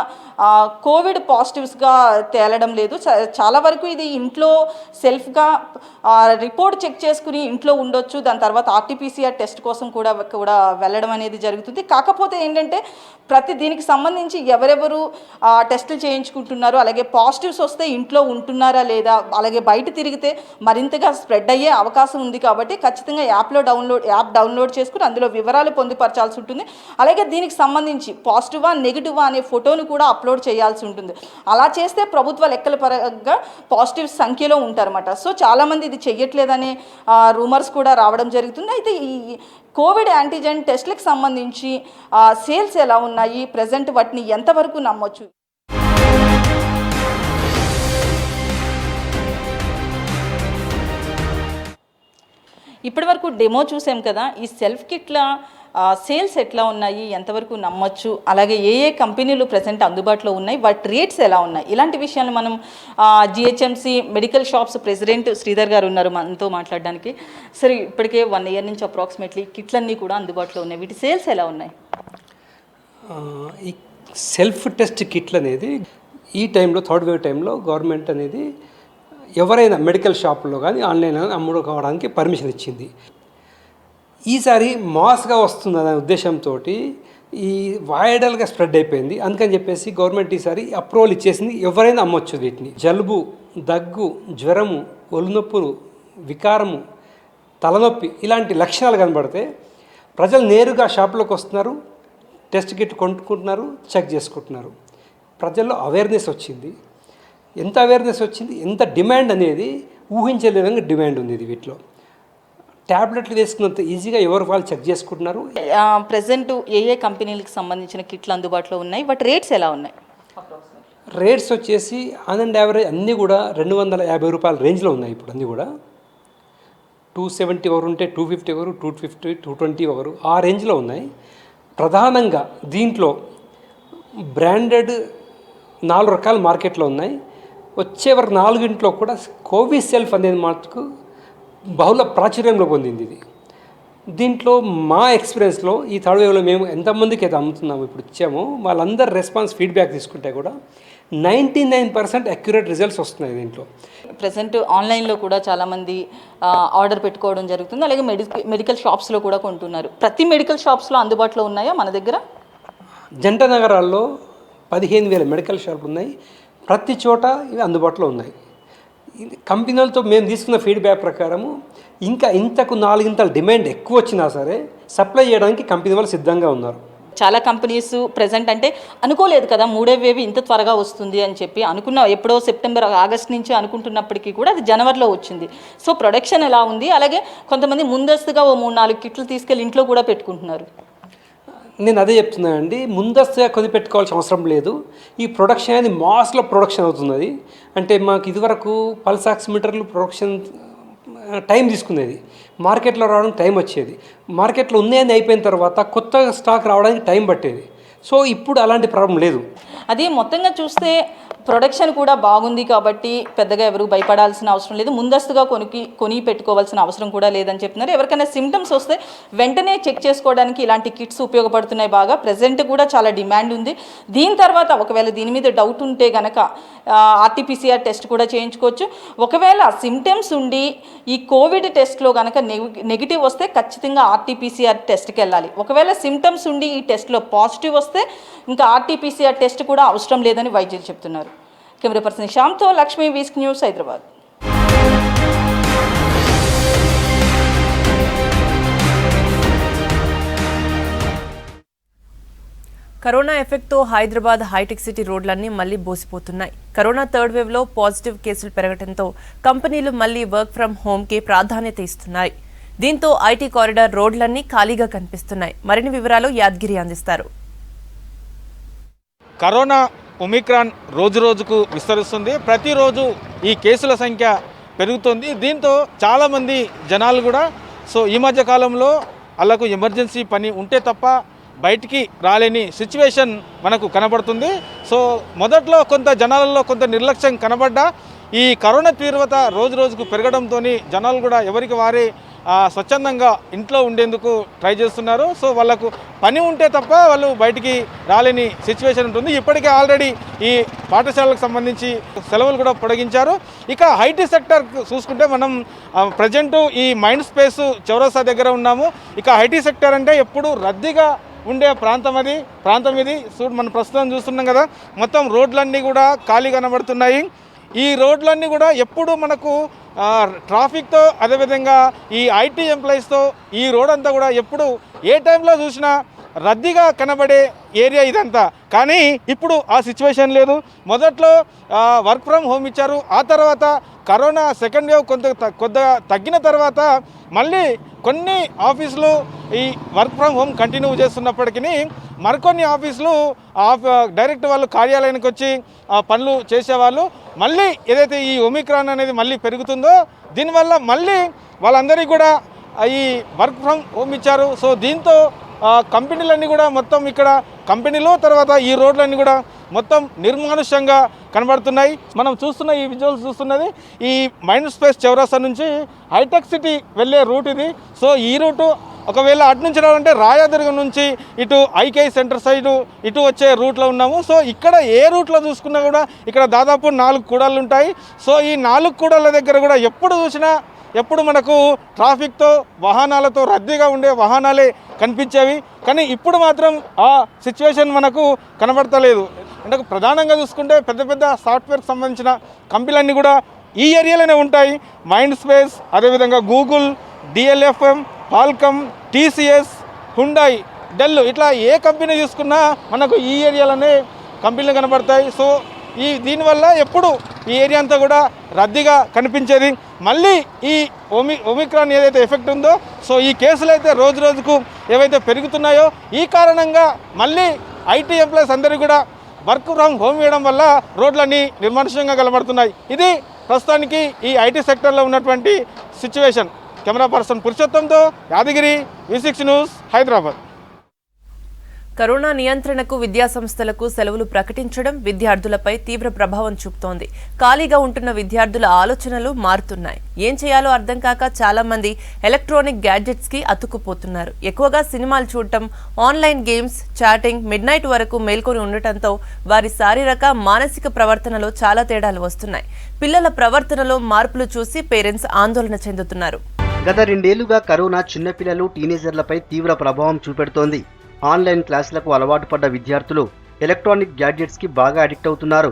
Speaker 10: కోవిడ్ పాజిటివ్స్గా తేలడం లేదు. చాలా వరకు ఇది ఇంట్లో సెల్ఫ్గా రిపోర్ట్ చెక్ చేసుకుని ఇంట్లో ఉండొచ్చు. దాని తర్వాత ఆర్టీపీసీఆర్ టెస్ట్ కోసం కూడా వెళ్ళడం అనేది జరుగుతుంది. కాకపోతే ఏంటంటే దీనికి సంబంధించి ఎవరెవరు టెస్టులు చేయించుకుంటున్నారు, అలాగే పాజిటివ్స్ వస్తే ఇంట్లో ఉంటున్నారా లేదా, అలాగే బయట తిరిగితే మరింతగా స్ప్రెడ్ అయ్యే అవకాశం ఉంది. కాబట్టి ఖచ్చితంగా యాప్ డౌన్లోడ్ చేసుకుని అందులో వివరాలు పొందుపరచాల్సి ఉంటుంది. అలాగే దీనికి సంబంధించి పాజిటివా నెగిటివా అనే ఫోటోను కూడా అప్లోడ్ చేయాల్సి ఉంటుంది. అలా చేస్తే ప్రభుత్వ లెక్కల పరంగా పాజిటివ్ సంఖ్యలో ఉంటారన్నమాట. సో చాలామంది ఇది చెయ్యట్లేదనే రూమర్స్ కూడా రావడం జరుగుతుంది. అయితే ఈ కోవిడ్ యాంటీజెన్ టెస్ట్లకు సంబంధించి సేల్స్ ఎలా ఉన్నాయి, ప్రజెంట్ వాటిని ఎంతవరకు నమ్మొచ్చు? ఇప్పటి వరకు డెమో చూసాం కదా. ఈ సెల్ఫ్ కిట్ల సేల్స్ ఎట్లా ఉన్నాయి, ఎంతవరకు నమ్మొచ్చు, అలాగే ఏ కంపెనీలు ప్రజెంట్ అందుబాటులో ఉన్నాయి, వాటి రేట్స్ ఎలా ఉన్నాయి, ఇలాంటి విషయాలు మనం GHMC medical shops president Sridhar గారు ఉన్నారు మనతో మాట్లాడడానికి. సరే, ఇప్పటికే 1 ఇయర్ నుంచి అప్రాక్సిమేట్లీ కిట్లన్నీ కూడా అందుబాటులో ఉన్నాయి. వీటి సేల్స్ ఎలా ఉన్నాయి?
Speaker 11: ఈ సెల్ఫ్ టెస్ట్ కిట్లు అనేది ఈ టైంలో థర్డ్ వేవ్ టైంలో గవర్నమెంట్ అనేది ఎవరైనా మెడికల్ షాపుల్లో కానీ ఆన్లైన్లో అమ్ముకోవడానికి పర్మిషన్ ఇచ్చింది. ఈసారి మాస్గా వస్తుందనే ఉద్దేశంతో ఈ వైడల్గా స్ప్రెడ్ అయిపోయింది. అందుకని చెప్పేసి గవర్నమెంట్ ఈసారి అప్రూవల్ ఇచ్చేసింది, ఎవరైనా అమ్మొచ్చు వీటిని. జలుబు, దగ్గు, జ్వరము, ఒళ్ళునొప్పులు, వికారము, తలనొప్పి ఇలాంటి లక్షణాలు కనబడితే ప్రజలు నేరుగా షాపులోకి వస్తున్నారు, టెస్ట్ కిట్ కొనుక్కుంటున్నారు, చెక్ చేసుకుంటున్నారు. ప్రజల్లో అవేర్నెస్ వచ్చింది. ఎంత అవేర్నెస్ వచ్చింది, ఎంత డిమాండ్ అనేది ఊహించలేని విధంగా డిమాండ్ ఉంది ఇది. వీటిలో ట్యాబ్లెట్లు వేసుకున్నంత ఈజీగా ఎవరు వాళ్ళు చెక్ చేసుకుంటున్నారు.
Speaker 10: ప్రజెంట్ ఏ కంపెనీలకు సంబంధించిన కిట్లు అందుబాటులో ఉన్నాయి, వాటి రేట్స్ ఎలా ఉన్నాయి?
Speaker 11: రేట్స్ వచ్చేసి ఆన్ అండ్ యావరేజ్ అన్నీ కూడా 250 రూపాయల రేంజ్లో ఉన్నాయి. ఇప్పుడు అన్నీ కూడా 270 ఒకరు ఉంటే 250 ఒకరు, 250, 220 ఒకరు, ఆ రేంజ్లో ఉన్నాయి. ప్రధానంగా దీంట్లో బ్రాండెడ్ 4 రకాల మార్కెట్లో ఉన్నాయి. వచ్చేవరకు 4 కూడా కోవిసెల్ఫ్ అనేది మటుకు బహుళ ప్రాచుర్యంలో పొందింది ఇది. దీంట్లో మా ఎక్స్పీరియన్స్లో ఈ థర్డ్ వేవ్లో మేము ఎంతమందికి అయితే అమ్ముతున్నాము ఇప్పుడు ఇచ్చామో వాళ్ళందరూ రెస్పాన్స్ ఫీడ్బ్యాక్ తీసుకుంటే కూడా 99% అక్యురేట్ రిజల్ట్స్ వస్తున్నాయి దీంట్లో.
Speaker 10: ప్రజెంట్ ఆన్లైన్లో కూడా చాలామంది ఆర్డర్ పెట్టుకోవడం జరుగుతుంది. అలాగే మెడికల్ షాప్స్లో కూడా కొంటున్నారు. ప్రతి మెడికల్ షాప్స్లో అందుబాటులో ఉన్నాయా మన దగ్గర?
Speaker 11: జంట నగరాల్లో 15,000 మెడికల్ షాపులు ఉన్నాయి. ప్రతి చోట ఇవి అందుబాటులో ఉన్నాయి. కంపెనీలతో మేము తీసుకున్న ఫీడ్బ్యాక్ ప్రకారము ఇంకా ఇంతకు 4 ఇంతల డిమాండ్ ఎక్కువ వచ్చినా సరే సప్లై చేయడానికి కంపెనీ వాళ్ళు సిద్ధంగా ఉన్నారు.
Speaker 10: చాలా కంపెనీస్ ప్రెజెంట్ అంటే అనుకోలేదు కదా 3వ వేవ్ ఇంత త్వరగా వస్తుంది అని చెప్పి అనుకున్న ఎప్పుడో సెప్టెంబర్ ఆగస్ట్ నుంచి అనుకుంటున్నప్పటికీ కూడా అది జనవరిలో వచ్చింది. సో ప్రొడక్షన్ ఎలా ఉంది, అలాగే కొంతమంది ముందస్తుగా ఓ 3-4 కిట్లు తీసుకెళ్ళి ఇంట్లో కూడా పెట్టుకుంటున్నారు.
Speaker 11: నేను అదే చెప్తున్నానండి, ముందస్తుగా కొని పెట్టుకోవాల్సిన అవసరం లేదు. ఈ ప్రొడక్షన్ అనేది మాస్లో ప్రొడక్షన్ అవుతున్నది. అంటే మాకు ఇదివరకు పల్స్ ఆక్సిమీటర్లు ప్రొడక్షన్ టైం తీసుకునేది, మార్కెట్లో రావడానికి టైం వచ్చేది, మార్కెట్లో ఉన్నాయని అయిపోయిన తర్వాత కొత్త స్టాక్ రావడానికి టైం పట్టేది. సో ఇప్పుడు అలాంటి ప్రాబ్లం లేదు.
Speaker 10: అది మొత్తంగా చూస్తే ప్రొడక్షన్ కూడా బాగుంది కాబట్టి పెద్దగా ఎవరు భయపడాల్సిన అవసరం లేదు, ముందస్తుగా కొని పెట్టుకోవాల్సిన అవసరం కూడా లేదని చెప్తున్నారు. ఎవరికైనా సిమ్టమ్స్ వస్తే వెంటనే చెక్ చేసుకోవడానికి ఇలాంటి కిట్స్ ఉపయోగపడుతున్నాయి బాగా. ప్రెజెంట్ కూడా చాలా డిమాండ్ ఉంది. దీని తర్వాత ఒకవేళ దీని మీద డౌట్ ఉంటే కనుక ఆర్టీపీసీఆర్ టెస్ట్ కూడా చేయించుకోవచ్చు. ఒకవేళ సిమ్టమ్స్ ఉండి ఈ కోవిడ్ టెస్ట్లో కనుక నెగిటివ్ వస్తే ఖచ్చితంగా ఆర్టీపీసీఆర్ టెస్ట్కి వెళ్ళాలి. ఒకవేళ సిమ్టమ్స్ ఉండి ఈ టెస్ట్లో పాజిటివ్ వస్తే ఇంకా ఆర్టీపీసీఆర్ టెస్ట్ కూడా అవసరం లేదని వైద్యులు చెప్తున్నారు. కెమెరా పర్సన్ శ్యామ్తో లక్ష్మీ, వీస్క్ న్యూస్, హైదరాబాద్.
Speaker 1: కరోనా ఎఫెక్ట్తో హైదరాబాద్ హైటెక్ సిటీ రోడ్లన్నీ మళ్లీ బోసిపోతున్నాయి. కరోనా థర్డ్ వేవ్లో పాజిటివ్ కేసులు పెరగడంతో కంపెనీలు మళ్లీ వర్క్ ఫ్రం హోమ్కి ప్రాధాన్యత ఇస్తున్నాయి. దీంతో ఐటీ కారిడార్ రోడ్లన్నీ ఖాళీగా కనిపిస్తున్నాయి. మరిన్ని వివరాలు యాద్గిరి అందిస్తారు.
Speaker 12: కరోనా ఒమిక్రాన్ రోజు రోజుకు విస్తరిస్తుంది. ప్రతిరోజు ఈ కేసుల సంఖ్య పెరుగుతుంది. దీంతో చాలామంది జనాలు కూడా ఈ మధ్య కాలంలో వాళ్ళకు ఎమర్జెన్సీ పని ఉంటే తప్ప బయటికి రాలేని సిచ్యువేషన్ మనకు కనబడుతుంది. మొదట్లో కొంత జనాలలో కొంత నిర్లక్ష్యం కనబడ్డా ఈ కరోనా తీవ్రత రోజు రోజుకు పెరగడంతో జనాలు కూడా ఎవరికి వారే స్వచ్ఛందంగా ఇంట్లో ఉండేందుకు ట్రై చేస్తున్నారు. వాళ్ళకు పని ఉంటే తప్ప వాళ్ళు బయటికి రాలేని సిచ్యువేషన్ ఉంటుంది. ఇప్పటికే ఆల్రెడీ ఈ పాఠశాలకు సంబంధించి సెలవులు కూడా పొడిగించారు. ఇక ఐటీ సెక్టర్ చూసుకుంటే మనం ప్రజెంట్ ఈ మైండ్ స్పేస్ చౌరస్తా దగ్గర ఉన్నాము. ఇక ఐటీ సెక్టర్ అంటే ఎప్పుడు రద్దీగా ఉండే ప్రాంతం ఇది. మనం ప్రస్తుతం చూస్తున్నాం కదా, మొత్తం రోడ్లన్నీ కూడా ఖాళీ కనబడుతున్నాయి. ఈ రోడ్లన్నీ కూడా ఎప్పుడు మనకు ట్రాఫిక్తో, అదేవిధంగా ఈ ఐటీ ఎంప్లాయీస్తో ఈ రోడ్ అంతా కూడా ఎప్పుడు ఏ టైంలో చూసినా రద్దీగా కనబడే ఏరియా ఇదంతా. కానీ ఇప్పుడు ఆ సిచ్యువేషన్ లేదు. మొదట్లో వర్క్ ఫ్రమ్ హోమ్ ఇచ్చారు. ఆ తర్వాత కరోనా సెకండ్ వేవ్ కొద్దిగా తగ్గిన తర్వాత మళ్ళీ కొన్ని ఆఫీసులు ఈ వర్క్ ఫ్రమ్ హోమ్ కంటిన్యూ చేస్తున్నప్పటికీ మరికొన్ని ఆఫీసులు డైరెక్ట్ వాళ్ళు కార్యాలయానికి వచ్చి పనులు చేసేవాళ్ళు. మళ్ళీ ఏదైతే ఈ ఒమిక్రాన్ అనేది మళ్ళీ పెరుగుతుందో దీనివల్ల మళ్ళీ వాళ్ళందరికీ కూడా ఈ వర్క్ ఫ్రమ్ హోమ్ ఇచ్చారు. దీంతో కంపెనీలన్నీ కూడా మొత్తం ఇక్కడ కంపెనీలు, తర్వాత ఈ రోడ్లన్నీ కూడా మొత్తం నిర్మానుష్యంగా కనబడుతున్నాయి. మనం చూస్తున్న ఈ విజువల్స్ చూస్తున్నది ఈ మైండ్ స్పేస్ చౌరస్తా నుంచి హైటెక్ సిటీ వెళ్ళే రూట్ ఇది. ఈ రూటు ఒకవేళ అటు నుంచి రావాలంటే రాయాదుర్గం నుంచి ఇటు ఐకేఐ సెంటర్ సైడ్ ఇటు వచ్చే రూట్లో ఉన్నాము. ఇక్కడ ఏ రూట్లో చూసుకున్నా కూడా ఇక్కడ దాదాపు 4 కూడళ్ళు ఉంటాయి. ఈ 4 కూడళ్ళ దగ్గర కూడా ఎప్పుడు చూసినా ఎప్పుడు మనకు ట్రాఫిక్తో, వాహనాలతో రద్దీగా ఉండే వాహనాలే కనిపించేవి. కానీ ఇప్పుడు మాత్రం ఆ సిచ్యువేషన్ మనకు కనబడతలేదు. అంటే ప్రధానంగా చూసుకుంటే పెద్ద పెద్ద సాఫ్ట్వేర్కి సంబంధించిన కంపెనీలన్నీ కూడా ఈ ఏరియాలోనే ఉంటాయి. మైండ్ స్పేస్, అదేవిధంగా గూగుల్, DLFM, పాల్కమ్, TCS, హుండాయ్, డెల్, ఇట్లా ఏ కంపెనీ చూసుకున్నా మనకు ఈ ఏరియాలోనే కంపెనీలు కనబడతాయి. దీనివల్ల ఎప్పుడు ఈ ఏరియా అంతా కూడా రద్దీగా కనిపించేది. మళ్ళీ ఈ ఒమిక్రాన్ ఏదైతే ఎఫెక్ట్ ఉందో ఈ కేసులు అయితే రోజు రోజుకు ఏవైతే పెరుగుతున్నాయో ఈ కారణంగా మళ్ళీ ఐటీ ఎంప్లాయీస్ అందరికీ కూడా వర్క్ ఫ్రమ్ హోమ్ ఇవ్వడం వల్ల రోడ్లన్నీ నిర్మానుష్యంగా కనబడుతున్నాయి. ఇది ప్రస్తుతానికి ఈ ఐటీ సెక్టర్లో ఉన్నటువంటి సిచ్యువేషన్. కెమెరా పర్సన్ పురుషోత్తంతో Yadagiri, V6 news, Hyderabad.
Speaker 1: Corona నియంత్రణకు విద్యాసంస్థలకు సెలవులు ప్రకటించడం విద్యార్థులపై తీవ్ర ప్రభావం చూపుతోంది. ఖాళీగా ఉంటున్న విద్యార్థుల ఆలోచనలు మారుతున్నాయి. ఏం చేయాలో అర్థం కాక చాలా మంది ఎలక్ట్రానిక్ గ్యాడ్జెట్స్ కి అతుక్కుపోతున్నారు. ఎక్కువగా సినిమాలు చూడటం, online games, chatting, mid night వరకు మేల్కొని ఉండటంతో వారి శారీరక, మానసిక ప్రవర్తనలో చాలా తేడాలు వస్తున్నాయి. పిల్లల ప్రవర్తనలో మార్పులు చూసి పేరెంట్స్ ఆందోళన చెందుతున్నారు.
Speaker 9: గత 2 ఏళ్లుగా కరోనా చిన్నపిల్లలు, టీనేజర్లపై తీవ్ర ప్రభావం చూపెడుతోంది. ఆన్లైన్ క్లాసులకు అలవాటు పడ్డ విద్యార్థులు ఎలక్ట్రానిక్ గ్యాడ్జెట్స్కి బాగా అడిక్ట్ అవుతున్నారు.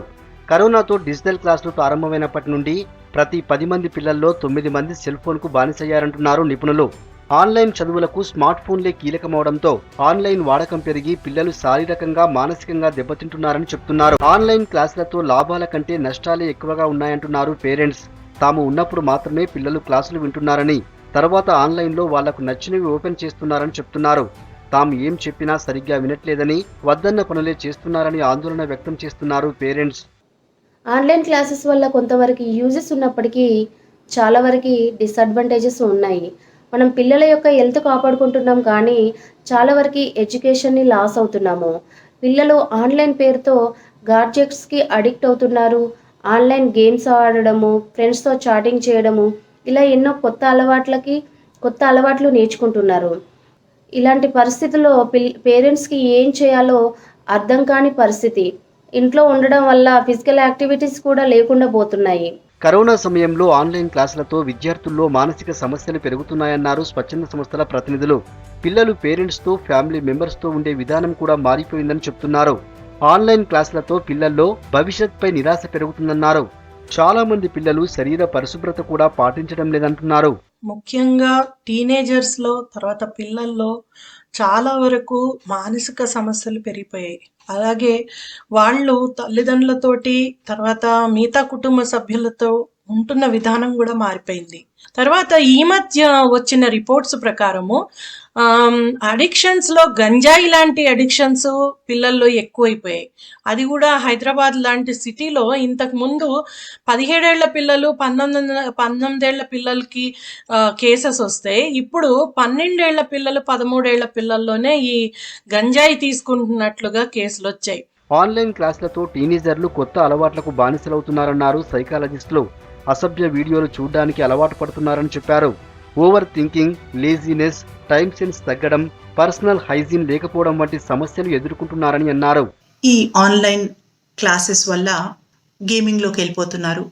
Speaker 9: కరోనాతో డిజిటల్ క్లాసులు ప్రారంభమైనప్పటి నుండి ప్రతి 10 మంది పిల్లల్లో 9 మంది సెల్ ఫోన్కు బానిసయ్యారంటున్నారు నిపుణులు. ఆన్లైన్ చదువులకు స్మార్ట్ ఫోన్లే కీలకమవడంతో ఆన్లైన్ వాడకం పెరిగి పిల్లలు శారీరకంగా మానసికంగా దెబ్బతింటున్నారని చెప్తున్నారు. ఆన్లైన్ క్లాసులతో లాభాల కంటే నష్టాలే ఎక్కువగా ఉన్నాయంటున్నారు పేరెంట్స్. తాము ఉన్నప్పుడు మాత్రమే పిల్లలు క్లాసులు వింటున్నారని, తర్వాత ఆన్లైన్లో వాళ్లకు నచ్చినవి ఓపెన్ చేస్తున్నారని చెప్తున్నారు. తాము ఏం చెప్పినా సరిగ్గా వినట్లేదని, వద్దన్న పనులే చేస్తున్నారని ఆందోళన వ్యక్తం చేస్తున్నారు పేరెంట్స్.
Speaker 13: ఆన్లైన్ క్లాసెస్ వల్ల కొంతవరకు యూజెస్ ఉన్నప్పటికీ చాలా వరకు డిసడ్వాంటేజెస్ ఉన్నాయి. మనం పిల్లల యొక్క హెల్త్ కాపాడుకుంటున్నాం కానీ చాలా వరకు ఎడ్యుకేషన్ని లాస్ అవుతున్నాము. పిల్లలు ఆన్లైన్ పేరుతో గాడ్జెట్స్కి అడిక్ట్ అవుతున్నారు. ఆన్లైన్ గేమ్స్ ఆడడము, ఫ్రెండ్స్తో చాటింగ్ చేయడము, ఇలా ఎన్నో కొత్త అలవాట్లు నేర్చుకుంటున్నారు. ఇలాంటి పరిస్థితుల్లో పేరెంట్స్కి ఏం చేయాలో అర్థం కాని పరిస్థితి. ఇంట్లో ఉండడం వల్ల ఫిజికల్ యాక్టివిటీస్ కూడా లేకుండా పోతున్నాయి.
Speaker 9: కరోనా సమయంలో ఆన్లైన్ క్లాసులతో విద్యార్థుల్లో మానసిక సమస్యలు పెరుగుతున్నాయన్నారు స్వచ్ఛంద సంస్థల ప్రతినిధులు. పిల్లలు పేరెంట్స్తో, ఫ్యామిలీ మెంబర్స్తో ఉండే విధానం కూడా మారిపోయిందని చెప్తున్నారు. ఆన్లైన్ క్లాసులతో పిల్లల్లో భవిష్యత్పై నిరాశ పెరుగుతుందన్నారు. చాలా మంది పిల్లలు శరీర పరిశుభ్రత కూడా పాటించడం లేదంటున్నారు.
Speaker 14: ముఖ్యంగా టీనేజర్స్లో, తర్వాత పిల్లల్లో చాలా వరకు మానసిక సమస్యలు పెరిగిపోయాయి. అలాగే వాళ్ళు తల్లిదండ్రులతోటి, తర్వాత మిగతా కుటుంబ సభ్యులతో ఉంటున్న విధానం కూడా మారిపోయింది. తర్వాత ఈ మధ్య వచ్చిన రిపోర్ట్స్ ప్రకారము అడిక్షన్స్లో గంజాయి లాంటి అడిక్షన్స్ పిల్లల్లో ఎక్కువైపోయాయి. అది కూడా హైదరాబాద్ లాంటి సిటీలో ఇంతకు ముందు 17 ఏళ్ల పిల్లలు, 19 ఏళ్ల పిల్లలకి కేసెస్ వస్తాయి. ఇప్పుడు 12 ఏళ్ల పిల్లలు, 13 ఏళ్ల పిల్లల్లోనే ఈ గంజాయి తీసుకుంటున్నట్లుగా కేసులు వచ్చాయి.
Speaker 9: ఆన్లైన్ క్లాసులతో టీనేజర్లు కొత్త అలవాట్లకు బానిసలవుతున్నారన్నారు సైకాలజిస్టులు. అసభ్య వీడియోలు చూడడానికి అలవాటు పడుతున్నారని చెప్పారు. Over thinking, laziness, time sense తగ్గడం, పర్సనల్ హైజీన్ లేకపోవడం వంటి సమస్యలు ఎదుర్కొంటున్నారని అన్నారు.
Speaker 15: ఈ ఆన్లైన్ క్లాసెస్ వల్ల గేమింగ్లోకి వెళ్ళిపోతున్నారు.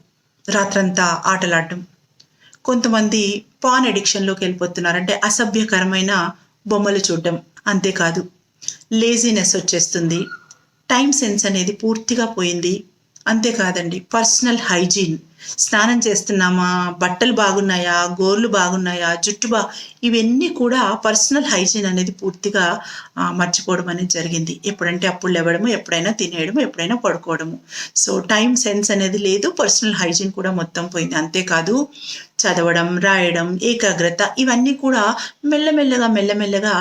Speaker 15: రాత్రంతా ఆటలాడడం. కొంతమంది పాన్ అడిక్షన్లోకి వెళ్ళిపోతున్నారు. అంటే అసభ్యకరమైన బొమ్మలు చూడడం. అంతేకాదు లేజినెస్ వచ్చేస్తుంది. టైం సెన్స్ అనేది పూర్తిగా పోయింది. అంతేకాదండి, పర్సనల్ హైజీన్, స్నానం చేస్తున్నామా, బట్టలు బాగున్నాయా, గోర్లు బాగున్నాయా, ఇవన్నీ కూడా పర్సనల్ హైజీన్ అనేది పూర్తిగా మర్చిపోవడం అనేది జరిగింది. ఎప్పుడంటే అప్పుడు లేవడము, ఎప్పుడైనా తినేయడము, ఎప్పుడైనా పడుకోవడము. సో టైం సెన్స్ అనేది లేదు, పర్సనల్ హైజీన్ కూడా మొత్తం పోయింది. అంతేకాదు చదవడం, రాయడం, ఏకాగ్రత, ఇవన్నీ కూడా మెల్లమెల్లగా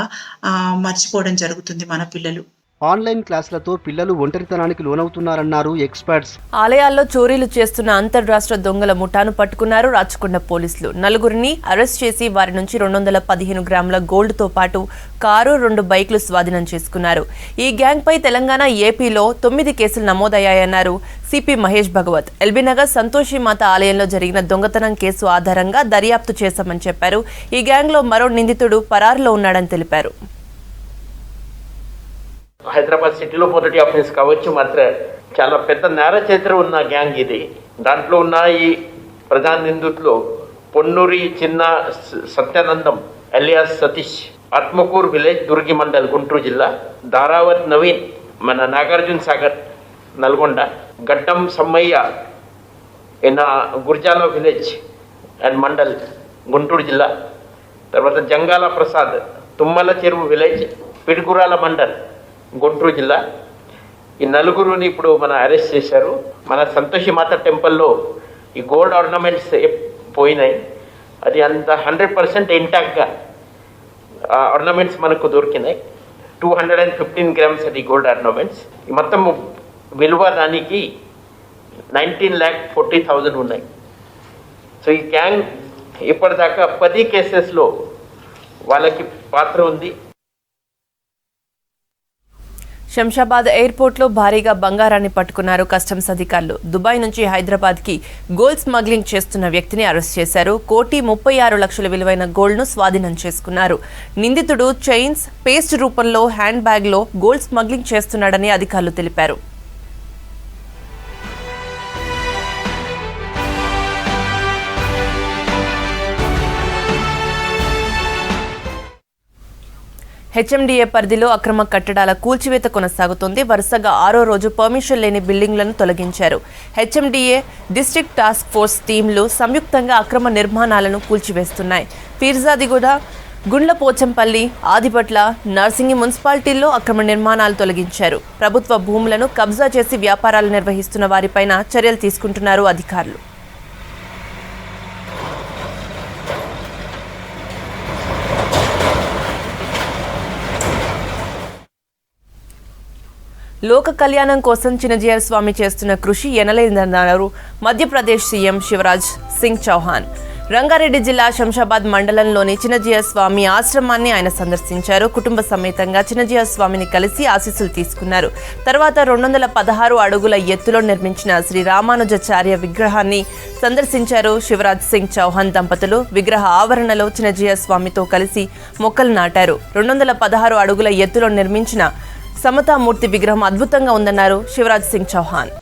Speaker 15: మర్చిపోవడం జరుగుతుంది మన పిల్లలు.
Speaker 9: ఆన్లైన్ క్లాసులతో పిల్లలు ఒంటరితనానికి లోనవుతున్నారన్నారు ఎక్స్పర్ట్స్.
Speaker 1: ఆలయాల్లో చోరీలు చేస్తున్న అంతర్రాష్ట్ర దొంగల ముఠాను పట్టుకున్నారు రాచకొండ పోలీసులు. 4గురిని అరెస్ట్ చేసి వారి నుంచి 215 గ్రాముల గోల్డ్తో పాటు కారు, 2 బైకులు స్వాధీనం చేసుకున్నారు. ఈ గ్యాంగ్పై తెలంగాణ, ఏపీలో 9 కేసులు నమోదయ్యాయన్నారు సిపి మహేష్ భగవత్. ఎల్బీనగర్ సంతోషిమాత ఆలయంలో జరిగిన దొంగతనం కేసు ఆధారంగా దర్యాప్తు చేశామని చెప్పారు. ఈ గ్యాంగ్లో మరో నిందితుడు పరారులో ఉన్నాడని తెలిపారు.
Speaker 16: హైదరాబాద్ సిటీలో మొదటి ఆఫెన్స్ కావచ్చు, మాత్రం చాలా పెద్ద నేర చరిత్ర ఉన్న గ్యాంగ్ ఇది. దాంట్లో ఉన్న ఈ ప్రధాన నిందితులు పొన్నూరి చిన్న సత్యానందం ఎలియాస్ సతీష్, ఆత్మకూర్ విలేజ్, దుర్గి మండల్, గుంటూరు జిల్లా, దారావత్ నవీన్, మన Nagarjuna Sagar, Nalgonda, Gaddam Sammaiah in Gurajala village and mandal, Guntur జిల్లా, తర్వాత జంగాల ప్రసాద్, తుమ్మల చెరువు విలేజ్, పిడుగురాల మండల్, గుంటూరు జిల్లా. ఈ 4గురిని ఇప్పుడు మన అరెస్ట్ చేశారు. మన సంతోషిమాత టెంపుల్లో ఈ గోల్డ్ ఆర్నమెంట్స్ పోయినాయి. అది అంత 100% ఇంటాక్ట్గా ఆర్నమెంట్స్ మనకు దొరికినాయి. 215 గ్రామ్స్ అది గోల్డ్ ఆర్నమెంట్స్. మొత్తం విలువ దానికి 19,40,000 ఉన్నాయి. సో ఈ గ్యాంగ్ ఇప్పటిదాకా 10 కేసెస్లో వాళ్ళకి పాత్ర ఉంది.
Speaker 1: శంషాబాద్ ఎయిర్పోర్ట్లో భారీగా బంగారాన్ని పట్టుకున్నారు కస్టమ్స్ అధికారులు. దుబాయ్ నుంచి హైదరాబాద్కి గోల్డ్ స్మగ్లింగ్ చేస్తున్న వ్యక్తిని అరెస్ట్ చేశారు. 1,36,00,000 విలువైన గోల్డ్ను స్వాధీనం చేసుకున్నారు. నిందితుడు చైన్స్, పేస్ట్ రూపంలో హ్యాండ్ బ్యాగ్లో గోల్డ్ స్మగ్లింగ్ చేస్తున్నాడని అధికారులు తెలిపారు. హెచ్ఎండిఏ పరిధిలో అక్రమ కట్టడాల కూల్చివేత కొనసాగుతోంది. వరుసగా 6వ రోజు పర్మిషన్ లేని బిల్డింగ్లను తొలగించారు. హెచ్ఎండిఏ డిస్ట్రిక్ట్ టాస్క్ ఫోర్స్ టీంలు సంయుక్తంగా అక్రమ నిర్మాణాలను కూల్చివేస్తున్నాయి. పీర్జాదిగూడ, గుండ్లపోచంపల్లి, ఆదిపట్ల, నర్సింగి మున్సిపాలిటీల్లో అక్రమ నిర్మాణాలు తొలగించారు. ప్రభుత్వ భూములను కబ్జా చేసి వ్యాపారాలు నిర్వహిస్తున్న వారిపైన చర్యలు తీసుకుంటున్నారు అధికారులు. లోక కళ్యాణం కోసం చినజీయర్ స్వామి చేస్తున్న కృషి ఎనలేదన్నారు మధ్యప్రదేశ్ సీఎం శివరాజ్ సింగ్ చౌహాన్. రంగారెడ్డి జిల్లా శంషాబాద్ మండలంలోని చినజీయర్ స్వామి ఆశ్రమాన్ని ఆయన సందర్శించారు. కుటుంబ సమేతంగా చినజీయర్ స్వామిని కలిసి ఆశీస్సులు తీసుకున్నారు. తర్వాత 216 అడుగుల ఎత్తులో నిర్మించిన శ్రీ రామానుజాచార్య విగ్రహాన్ని సందర్శించారు. శివరాజ్ సింగ్ చౌహాన్ దంపతులు విగ్రహ ఆవరణలో చినజీయర్ స్వామితో కలిసి మొక్కలు నాటారు. 216 అడుగుల ఎత్తులో నిర్మించిన సమతామూర్తి విగ్రహం అద్భుతంగా ఉందన్నారు శివరాజ్ సింగ్ చౌహాన్.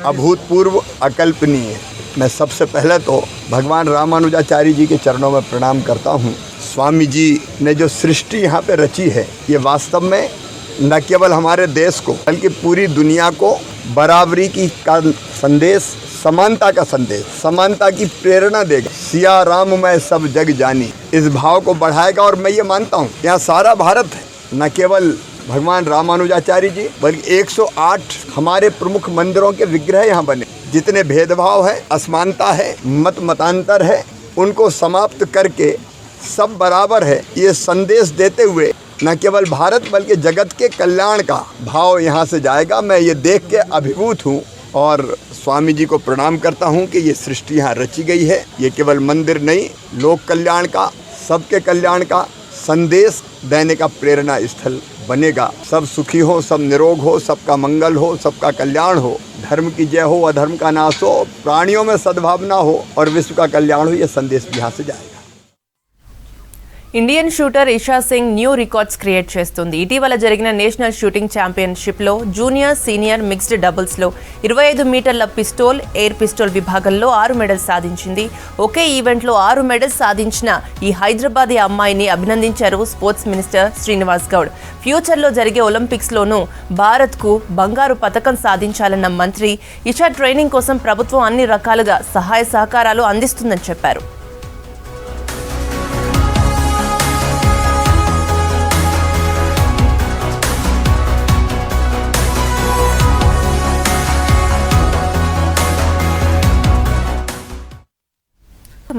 Speaker 17: अभूतपूर्व अकल्पनीय। मैं सबसे पहले तो भगवान रामानुजाचार्य जी के चरणों में प्रणाम करता हूँ। स्वामी जी ने जो सृष्टि यहाँ पे रची है, ये वास्तव में न केवल हमारे देश को बल्कि पूरी दुनिया को बराबरी की का संदेश, समानता का संदेश, समानता की प्रेरणा देगा। सिया राम मैं सब जग जानी, इस भाव को बढ़ाएगा। और मैं ये मानता हूँ यहाँ सारा भारत है, न केवल भगवान रामानुजाचार्य जी बल्कि 108 हमारे प्रमुख मंदिरों के विग्रह यहाँ बने। जितने भेदभाव है, असमानता है, मतांतर है, उनको समाप्त करके सब बराबर है, ये संदेश देते हुए न केवल भारत बल्कि जगत के कल्याण का भाव यहाँ से जाएगा। मैं ये देख के अभिभूत हूँ और स्वामी जी को प्रणाम करता हूँ कि ये सृष्टि यहाँ रची गई है। ये केवल मंदिर नहीं, लोक कल्याण का, सबके कल्याण का संदेश देने का प्रेरणा स्थल बनेगा। सब सुखी हो, सब निरोग हो, सबका मंगल हो, सबका कल्याण हो, धर्म की जय हो, अधर्म का नाश हो, प्राणियों में सद्भावना हो और विश्व का कल्याण हो, ये संदेश यहाँ से जाएगा।
Speaker 1: Indian shooter Esha Singh new records create చేస్తుంది. ఇటీవల జరిగిన నేషనల్ షూటింగ్ ఛాంపియన్షిప్లో జూనియర్, సీనియర్ మిక్స్డ్ డబుల్స్లో 25 మీటర్ల పిస్టోల్, ఎయిర్ పిస్టోల్ విభాగంలో 6 మెడల్స్ సాధించింది. ఒకే ఈవెంట్లో 6 మెడల్స్ సాధించిన ఈ హైదరాబాదీ అమ్మాయిని అభినందించారు స్పోర్ట్స్ మినిస్టర్ శ్రీనివాస్ గౌడ్. ఫ్యూచర్లో జరిగే ఒలింపిక్స్లోనూ భారత్కు బంగారు పతకం సాధించాలన్న మంత్రి ఇషా ట్రైనింగ్ కోసం ప్రభుత్వం అన్ని రకాలుగా సహాయ సహకారాలు అందిస్తుందని చెప్పారు.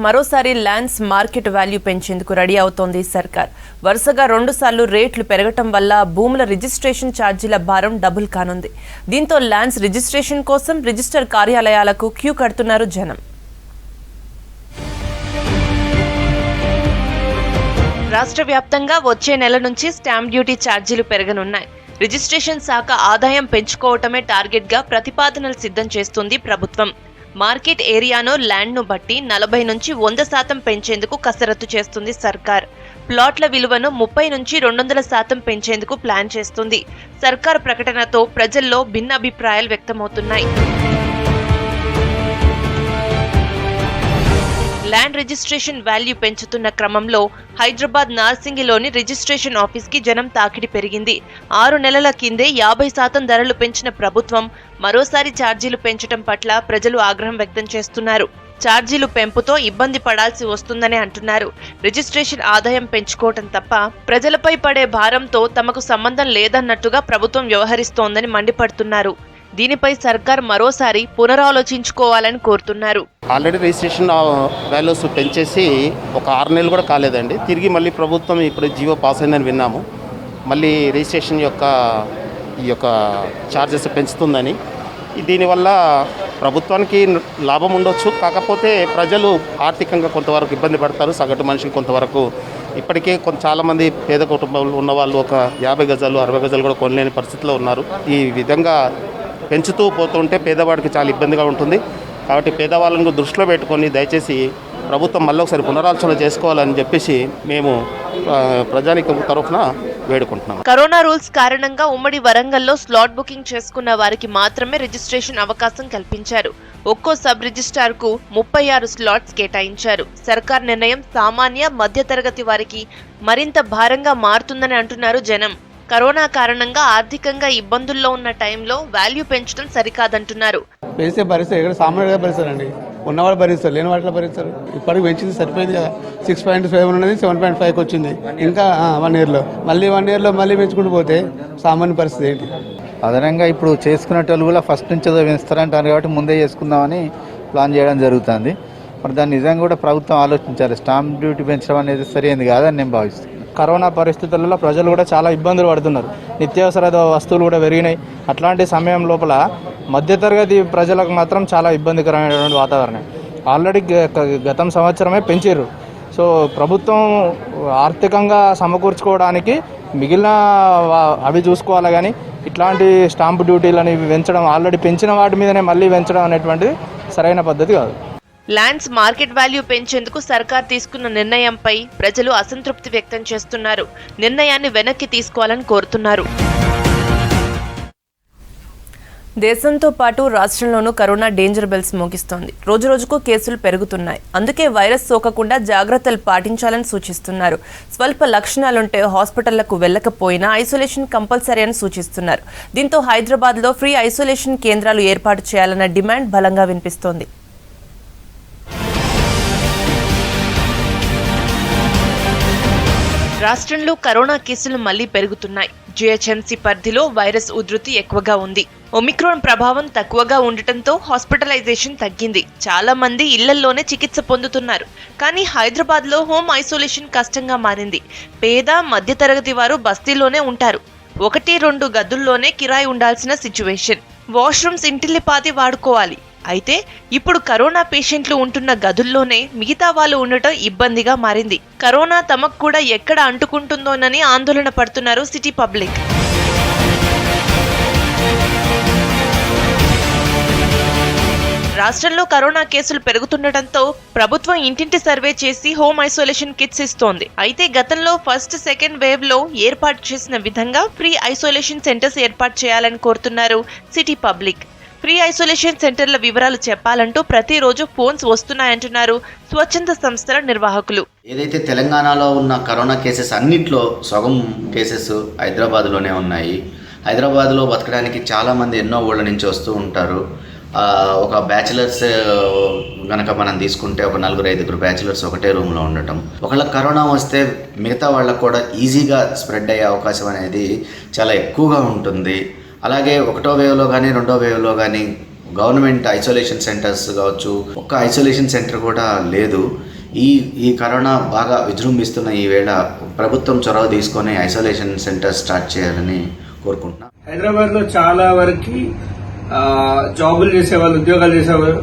Speaker 1: మరోసారి ల్యాండ్స్ మార్కెట్ వాల్యూ పెంచేందుకు రెడీ అవుతోంది సర్కార్. వరుసగా 2 సార్లు రేట్లు పెరగటం వల్ల భూముల రిజిస్ట్రేషన్ ఛార్జీల భారం డబుల్ కానుంది. దీంతో ల్యాండ్స్ రిజిస్ట్రేషన్ కోసం రిజిస్టర్ కార్యాలయాలకు క్యూ కడుతున్నారు జనం. రాష్ట్ర వ్యాప్తంగా వచ్చే నెల నుంచి స్టాంప్ డ్యూటీ ఛార్జీలు పెరగనున్నాయి. రిజిస్ట్రేషన్ శాఖ ఆదాయం పెంచుకోవటమే టార్గెట్గా ప్రతిపాదనలు సిద్ధం చేస్తుంది ప్రభుత్వం. మార్కెట్ ఏరియాను, ల్యాండ్ను బట్టి 40 నుంచి 100% పెంచేందుకు కసరత్తు చేస్తుంది సర్కార్. ప్లాట్ల విలువను 30 నుంచి 200% పెంచేందుకు ప్లాన్ చేస్తుంది. సర్కార్ ప్రకటనతో ప్రజల్లో భిన్నాభిప్రాయాలు వ్యక్తమవుతున్నాయి. ల్యాండ్ రిజిస్ట్రేషన్ వాల్యూ పెంచుతున్న క్రమంలో హైదరాబాద్ నార్సింగిలోని రిజిస్ట్రేషన్ ఆఫీస్కి జనం తాకిడి పెరిగింది. 6 నెలల కిందే 50% ధరలు పెంచిన ప్రభుత్వం మరోసారి ఛార్జీలు పెంచడం పట్ల ప్రజలు ఆగ్రహం వ్యక్తం చేస్తున్నారు. ఛార్జీలు పెంపుతో ఇబ్బంది పడాల్సి వస్తుందని అంటున్నారు. రిజిస్ట్రేషన్ ఆదాయం పెంచుకోవటం తప్ప ప్రజలపై పడే భారంతో తమకు సంబంధం లేదన్నట్టుగా ప్రభుత్వం వ్యవహరిస్తోందని మండిపడుతున్నారు. దీనిపై సర్కార్ మరోసారి పునరాలోచించుకోవాలని కోరుతున్నారు.
Speaker 18: ఆల్రెడీ రిజిస్ట్రేషన్ వాల్యూస్ పెంచేసి ఒక 6 నెలలు కూడా కాలేదండి. తిరిగి మళ్ళీ ప్రభుత్వం ఇప్పుడు జీవో పాస్ అయిందని విన్నాము. మళ్ళీ రిజిస్ట్రేషన్ ఈ యొక్క ఛార్జెస్ పెంచుతుందని. దీనివల్ల ప్రభుత్వానికి లాభం ఉండొచ్చు, కాకపోతే ప్రజలు ఆర్థికంగా కొంతవరకు ఇబ్బంది పడతారు. సగటు మనిషికి కొంతవరకు ఇప్పటికే చాలామంది పేద కుటుంబాలు ఉన్నవాళ్ళు ఒక 50 గజాలు 60 గజాలు కూడా కొనలేని పరిస్థితిలో ఉన్నారు. ఈ విధంగా పెంచుతూ పోతుంటే పేదవాడికి చాలా ఇబ్బందిగా ఉంటుంది. కాబట్టి పేదవాళ్ళను దృష్టిలో పెట్టుకొని దయచేసి ప్రభుత్వం మళ్ళీ ఒకసారి పునరాలోచన చేసుకోవాలని చెప్పేసి మేము ప్రజానీకం తరఫున వేడుకుంటున్నాం.
Speaker 1: కరోనా రూల్స్ కారణంగా ఉమ్మడి వరంగల్లో స్లాట్ బుకింగ్ చేసుకున్న వారికి మాత్రమే రిజిస్ట్రేషన్ అవకాశం కల్పించారు. ఒక్కో సబ్ రిజిస్ట్రార్ కు 36 స్లాట్స్ కేటాయించారు. సర్కార్ నిర్ణయం సామాన్య, మధ్యతరగతి వారికి మరింత భారంగా మారుతుందని అంటున్నారు జనం. కరోనా కారణంగా ఆర్థికంగా ఇబ్బందుల్లో ఉన్న టైంలో వాల్యూ పెంచడం సరికాదంటున్నారు.
Speaker 19: వేసే పరిస్థితి ఎక్కడ సామాన్యంగా పరిస్థితి అండి. ఉన్నవాళ్ళు భరిస్తారు, లేని వాటిలో భరిస్తారు. ఇప్పటికి పెంచింది సరిపోయింది కదా. 6.7 ఉన్నది 7.5కి వచ్చింది. ఇంకా 1 ఇయర్లో మళ్ళీ 1 ఇయర్లో మళ్ళీ పెంచుకుంటూ పోతే సామాన్య పరిస్థితి ఏంటి?
Speaker 20: అదనంగా ఇప్పుడు చేసుకునేటోళ్ళు కూడా ఫస్ట్ నుంచి ఏదో పెంచుతారంటారు కాబట్టి ముందే చేసుకుందామని ప్లాన్ చేయడం జరుగుతుంది. మరి దాన్ని నిజంగా కూడా ప్రభుత్వం ఆలోచించాలి. స్టాంప్ డ్యూటీ పెంచడం అనేది సరైనది కాదని నేను భావిస్తున్నాను.
Speaker 21: కరోనా పరిస్థితులలో ప్రజలు కూడా చాలా ఇబ్బందులు పడుతున్నారు. నిత్యావసర వస్తువులు కూడా పెరిగినాయి. అట్లాంటి సమయం లోపల మధ్యతరగతి ప్రజలకు మాత్రం చాలా ఇబ్బందికరమైనటువంటి వాతావరణం. ఆల్రెడీ గతం సంవత్సరమే పెంచారు. సో ప్రభుత్వం ఆర్థికంగా సమకూర్చుకోవడానికి మిగిలిన అవి చూసుకోవాలి, కానీ ఇట్లాంటి స్టాంపు డ్యూటీలని పెంచడం, ఆల్రెడీ పెంచిన వాటి మీదనే మళ్ళీ పెంచడం అనేటువంటిది సరైన పద్ధతి కాదు.
Speaker 1: ల్యాండ్స్ మార్కెట్ వాల్యూ పెంచేందుకు సర్కార్ తీసుకున్న నిర్ణయంపై ప్రజలు అసంతృప్తి వ్యక్తం చేస్తున్నారు. నిర్ణయాన్ని వెనక్కి తీసుకోవాలని కోరుతున్నారు. దేశంతో పాటు రాష్ట్రంలోనూ కరోనా డేంజర్ బెల్స్ మోగిస్తోంది. రోజురోజుకు కేసులు పెరుగుతున్నాయి. అందుకే వైరస్ సోకకుండా జాగ్రత్తలు పాటించాలని సూచిస్తున్నారు. స్వల్ప లక్షణాలుంటే హాస్పిటళ్లకు వెళ్లకపోయినా ఐసోలేషన్ కంపల్సరీ అని సూచిస్తున్నారు. దీంతో హైదరాబాద్లో ఫ్రీ ఐసోలేషన్ కేంద్రాలు ఏర్పాటు చేయాలన్న డిమాండ్ బలంగా వినిపిస్తోంది. రాష్ట్రంలో కరోనా కేసులు మళ్లీ పెరుగుతున్నాయి. జీహెచ్ఎంసీ పరిధిలో వైరస్ ఉధృతి ఎక్కువగా ఉంది. ఒమిక్రాన్ ప్రభావం తక్కువగా ఉండటంతో హాస్పిటలైజేషన్ తగ్గింది. చాలా మంది ఇళ్లల్లోనే చికిత్స పొందుతున్నారు. కానీ హైదరాబాద్లో హోమ్ ఐసోలేషన్ కష్టంగా మారింది. పేద మధ్యతరగతి వారు బస్తీలోనే ఉంటారు. 1-2 గదుల్లోనే కిరాయి ఉండాల్సిన సిచ్యువేషన్. వాష్రూమ్స్ ఇంటిల్లిపాది వాడుకోవాలి. అయితే ఇప్పుడు కరోనా పేషెంట్లు ఉంటున్న గదుల్లోనే మిగతా వాళ్ళు ఉండటం ఇబ్బందిగా మారింది. కరోనా తమకు కూడా ఎక్కడ అంటుకుంటుందోనని ఆందోళన పడుతున్నారు సిటీ పబ్లిక్. రాష్ట్రంలో కరోనా కేసులు పెరుగుతుండటంతో ప్రభుత్వం ఇంటింటి సర్వే చేసి హోమ్ ఐసోలేషన్ కిట్స్ ఇస్తోంది. అయితే గతంలో ఫస్ట్, సెకండ్ వేవ్ లో ఏర్పాటు చేసిన విధంగా ఫ్రీ ఐసోలేషన్ సెంటర్స్ ఏర్పాటు చేయాలని కోరుతున్నారు సిటీ పబ్లిక్. ఫ్రీ ఐసోలేషన్ సెంటర్ల వివరాలు చెప్పాలంటూ ప్రతిరోజు ఫోన్స్ వస్తున్నాయంటున్నారు స్వచ్ఛంద సంస్థల నిర్వాహకులు.
Speaker 22: ఏదైతే తెలంగాణలో ఉన్న కరోనా కేసెస్ అన్నిట్లో సగం కేసెస్ హైదరాబాద్లోనే ఉన్నాయి. హైదరాబాద్లో బతకడానికి చాలామంది ఎన్నో ఊళ్ళ నుంచి వస్తూ ఉంటారు. ఒక బ్యాచిలర్స్ కనుక మనం తీసుకుంటే ఒక 4-5 బ్యాచిలర్స్ ఒకటే రూమ్లో ఉండటం. ఒకళ్ళకి కరోనా వస్తే మిగతా వాళ్ళకు కూడా ఈజీగా స్ప్రెడ్ అయ్యే అవకాశం అనేది చాలా ఎక్కువగా ఉంటుంది. అలాగే 1వ వేవ్లో కానీ 2వ వేవ్లో కానీ గవర్నమెంట్ ఐసోలేషన్ సెంటర్స్ కావచ్చు, ఒక్క ఐసోలేషన్ సెంటర్ కూడా లేదు. ఈ కరోనా బాగా విజృంభిస్తున్న ఈ వేళ ప్రభుత్వం చొరవ తీసుకొని ఐసోలేషన్ సెంటర్ స్టార్ట్ చేయాలని కోరుకుంటున్నాం.
Speaker 11: హైదరాబాద్లో చాలా వరకు జాబులు చేసేవాళ్ళు, ఉద్యోగాలు చేసేవాళ్ళు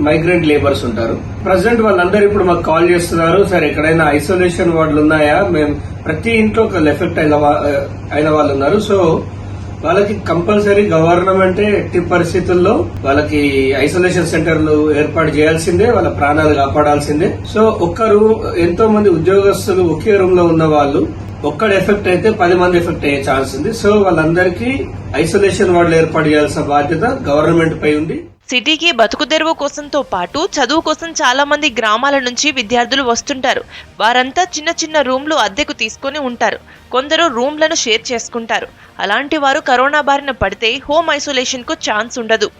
Speaker 11: మైగ్రెంట్ లేబర్స్ ఉంటారు. ప్రజెంట్ వాళ్ళందరూ ఇప్పుడు మాకు కాల్ చేస్తున్నారు, సార్ ఎక్కడైనా ఐసోలేషన్ వార్డులు ఉన్నాయా? మేము ప్రతి ఇంట్లో ఒక ఎఫెక్ట్ అయిన వాళ్ళు ఉన్నారు. సో వాళ్ళకి కంపల్సరీ గవర్నమెంటే ఎట్టి పరిస్థితుల్లో వాళ్ళకి ఐసోలేషన్ సెంటర్లు ఏర్పాటు చేయాల్సిందే, వాళ్ళ ప్రాణాలు కాపాడాల్సిందే. సో ఎంతో మంది ఉద్యోగస్తులు ఒకే రూమ్ లో ఉన్న వాళ్ళు ఒక్కడు ఎఫెక్ట్ అయితే 10 మంది ఎఫెక్ట్ అయ్యే ఛాన్స్ ఉంది. సో వాళ్ళందరికీ ఐసోలేషన్ వార్డులు ఏర్పాటు చేయాల్సిన బాధ్యత గవర్నమెంట్ పై ఉంది.
Speaker 1: సిటీకి బతుకు తెరువు కోసంతో పాటు చదువు కోసం చాలా మంది గ్రామాల నుంచి విద్యార్థులు వస్తుంటారు. వారంతా చిన్న చిన్న రూమ్లు అద్దెకు తీసుకుని ఉంటారు. కొందరు రూమ్లను షేర్ చేసుకుంటారు. అలాంటి వారు కరోనా బారిన పడితే హోమ్ ఐసోలేషన్ కు ఛాన్స్ ఉండదు.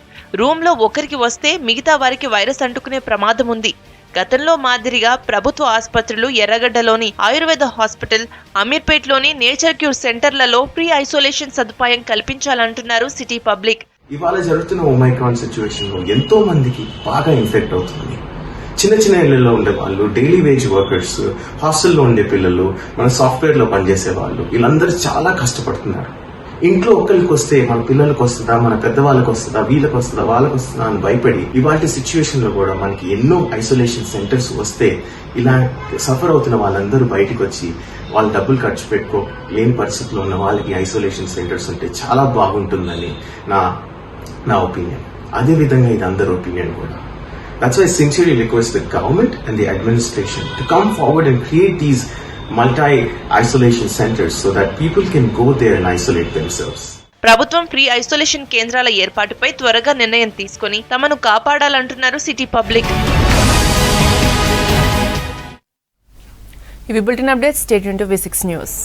Speaker 1: రూమ్ లో ఒకరికి వస్తే మిగతా వారికి వైరస్ అంటుకునే ప్రమాదం ఉంది. గతంలో మాదిరిగా ప్రభుత్వ ఆసుపత్రులు, ఎర్రగడ్డలోని ఆయుర్వేద హాస్పిటల్, అమీర్పేట్లోని నేచర్ క్యూర్ సెంటర్లలో ఫ్రీ ఐసోలేషన్ సదుపాయం కల్పించాలంటున్నారు సిటీ పబ్లిక్.
Speaker 23: ఇవాళ జరుగుతున్న ఒమైక్రాన్ సిచ్యువేషన్ లో ఎంతో మందికి బాగా ఇన్ఫెక్ట్ అవుతుంది. చిన్న చిన్న ఇళ్లలో ఉండే వాళ్ళు, డైలీ వేజ్ వర్కర్స్, హాస్టల్లో ఉండే పిల్లలు, మన సాఫ్ట్వేర్ లో పనిచేసే వాళ్ళు, వీళ్ళందరూ చాలా కష్టపడుతున్నారు. ఇంట్లో ఒక్కరికి వస్తే మన పిల్లలకు వస్తుందా, మన పెద్దవాళ్ళకి వస్తుందా, వీళ్ళకి వస్తుందా, వాళ్ళకి వస్తుందా అని భయపడి ఇవాళ సిచ్యువేషన్ లో కూడా మనకి ఎన్నో ఐసోలేషన్ సెంటర్స్ వస్తే ఇలా సఫర్ అవుతున్న వాళ్ళందరూ బయటకు వచ్చి వాళ్ళు డబ్బులు ఖర్చు లేని పరిస్థితుల్లో ఉన్న వాళ్ళకి ఐసోలేషన్ సెంటర్స్ ఉంటే చాలా బాగుంటుందని నా ఒపీనియన్. అదే విధంగా ఇది అందరి ఒపీనియన్ కూడా. That's why I sincerely request the government and the administration to come forward and create these multi-isolation centers so that people can go there and isolate themselves.
Speaker 1: ప్రభుత్వం ఫ్రీ ఐసోలేషన్ కేంద్రాల ఏర్పాటుపై త్వరగా నిర్ణయం తీసుకొని తమను కాపాడాలంటున్నారు సిటీ పబ్లిక్. ఇవి bulletin updates. Stay tuned to V6 news.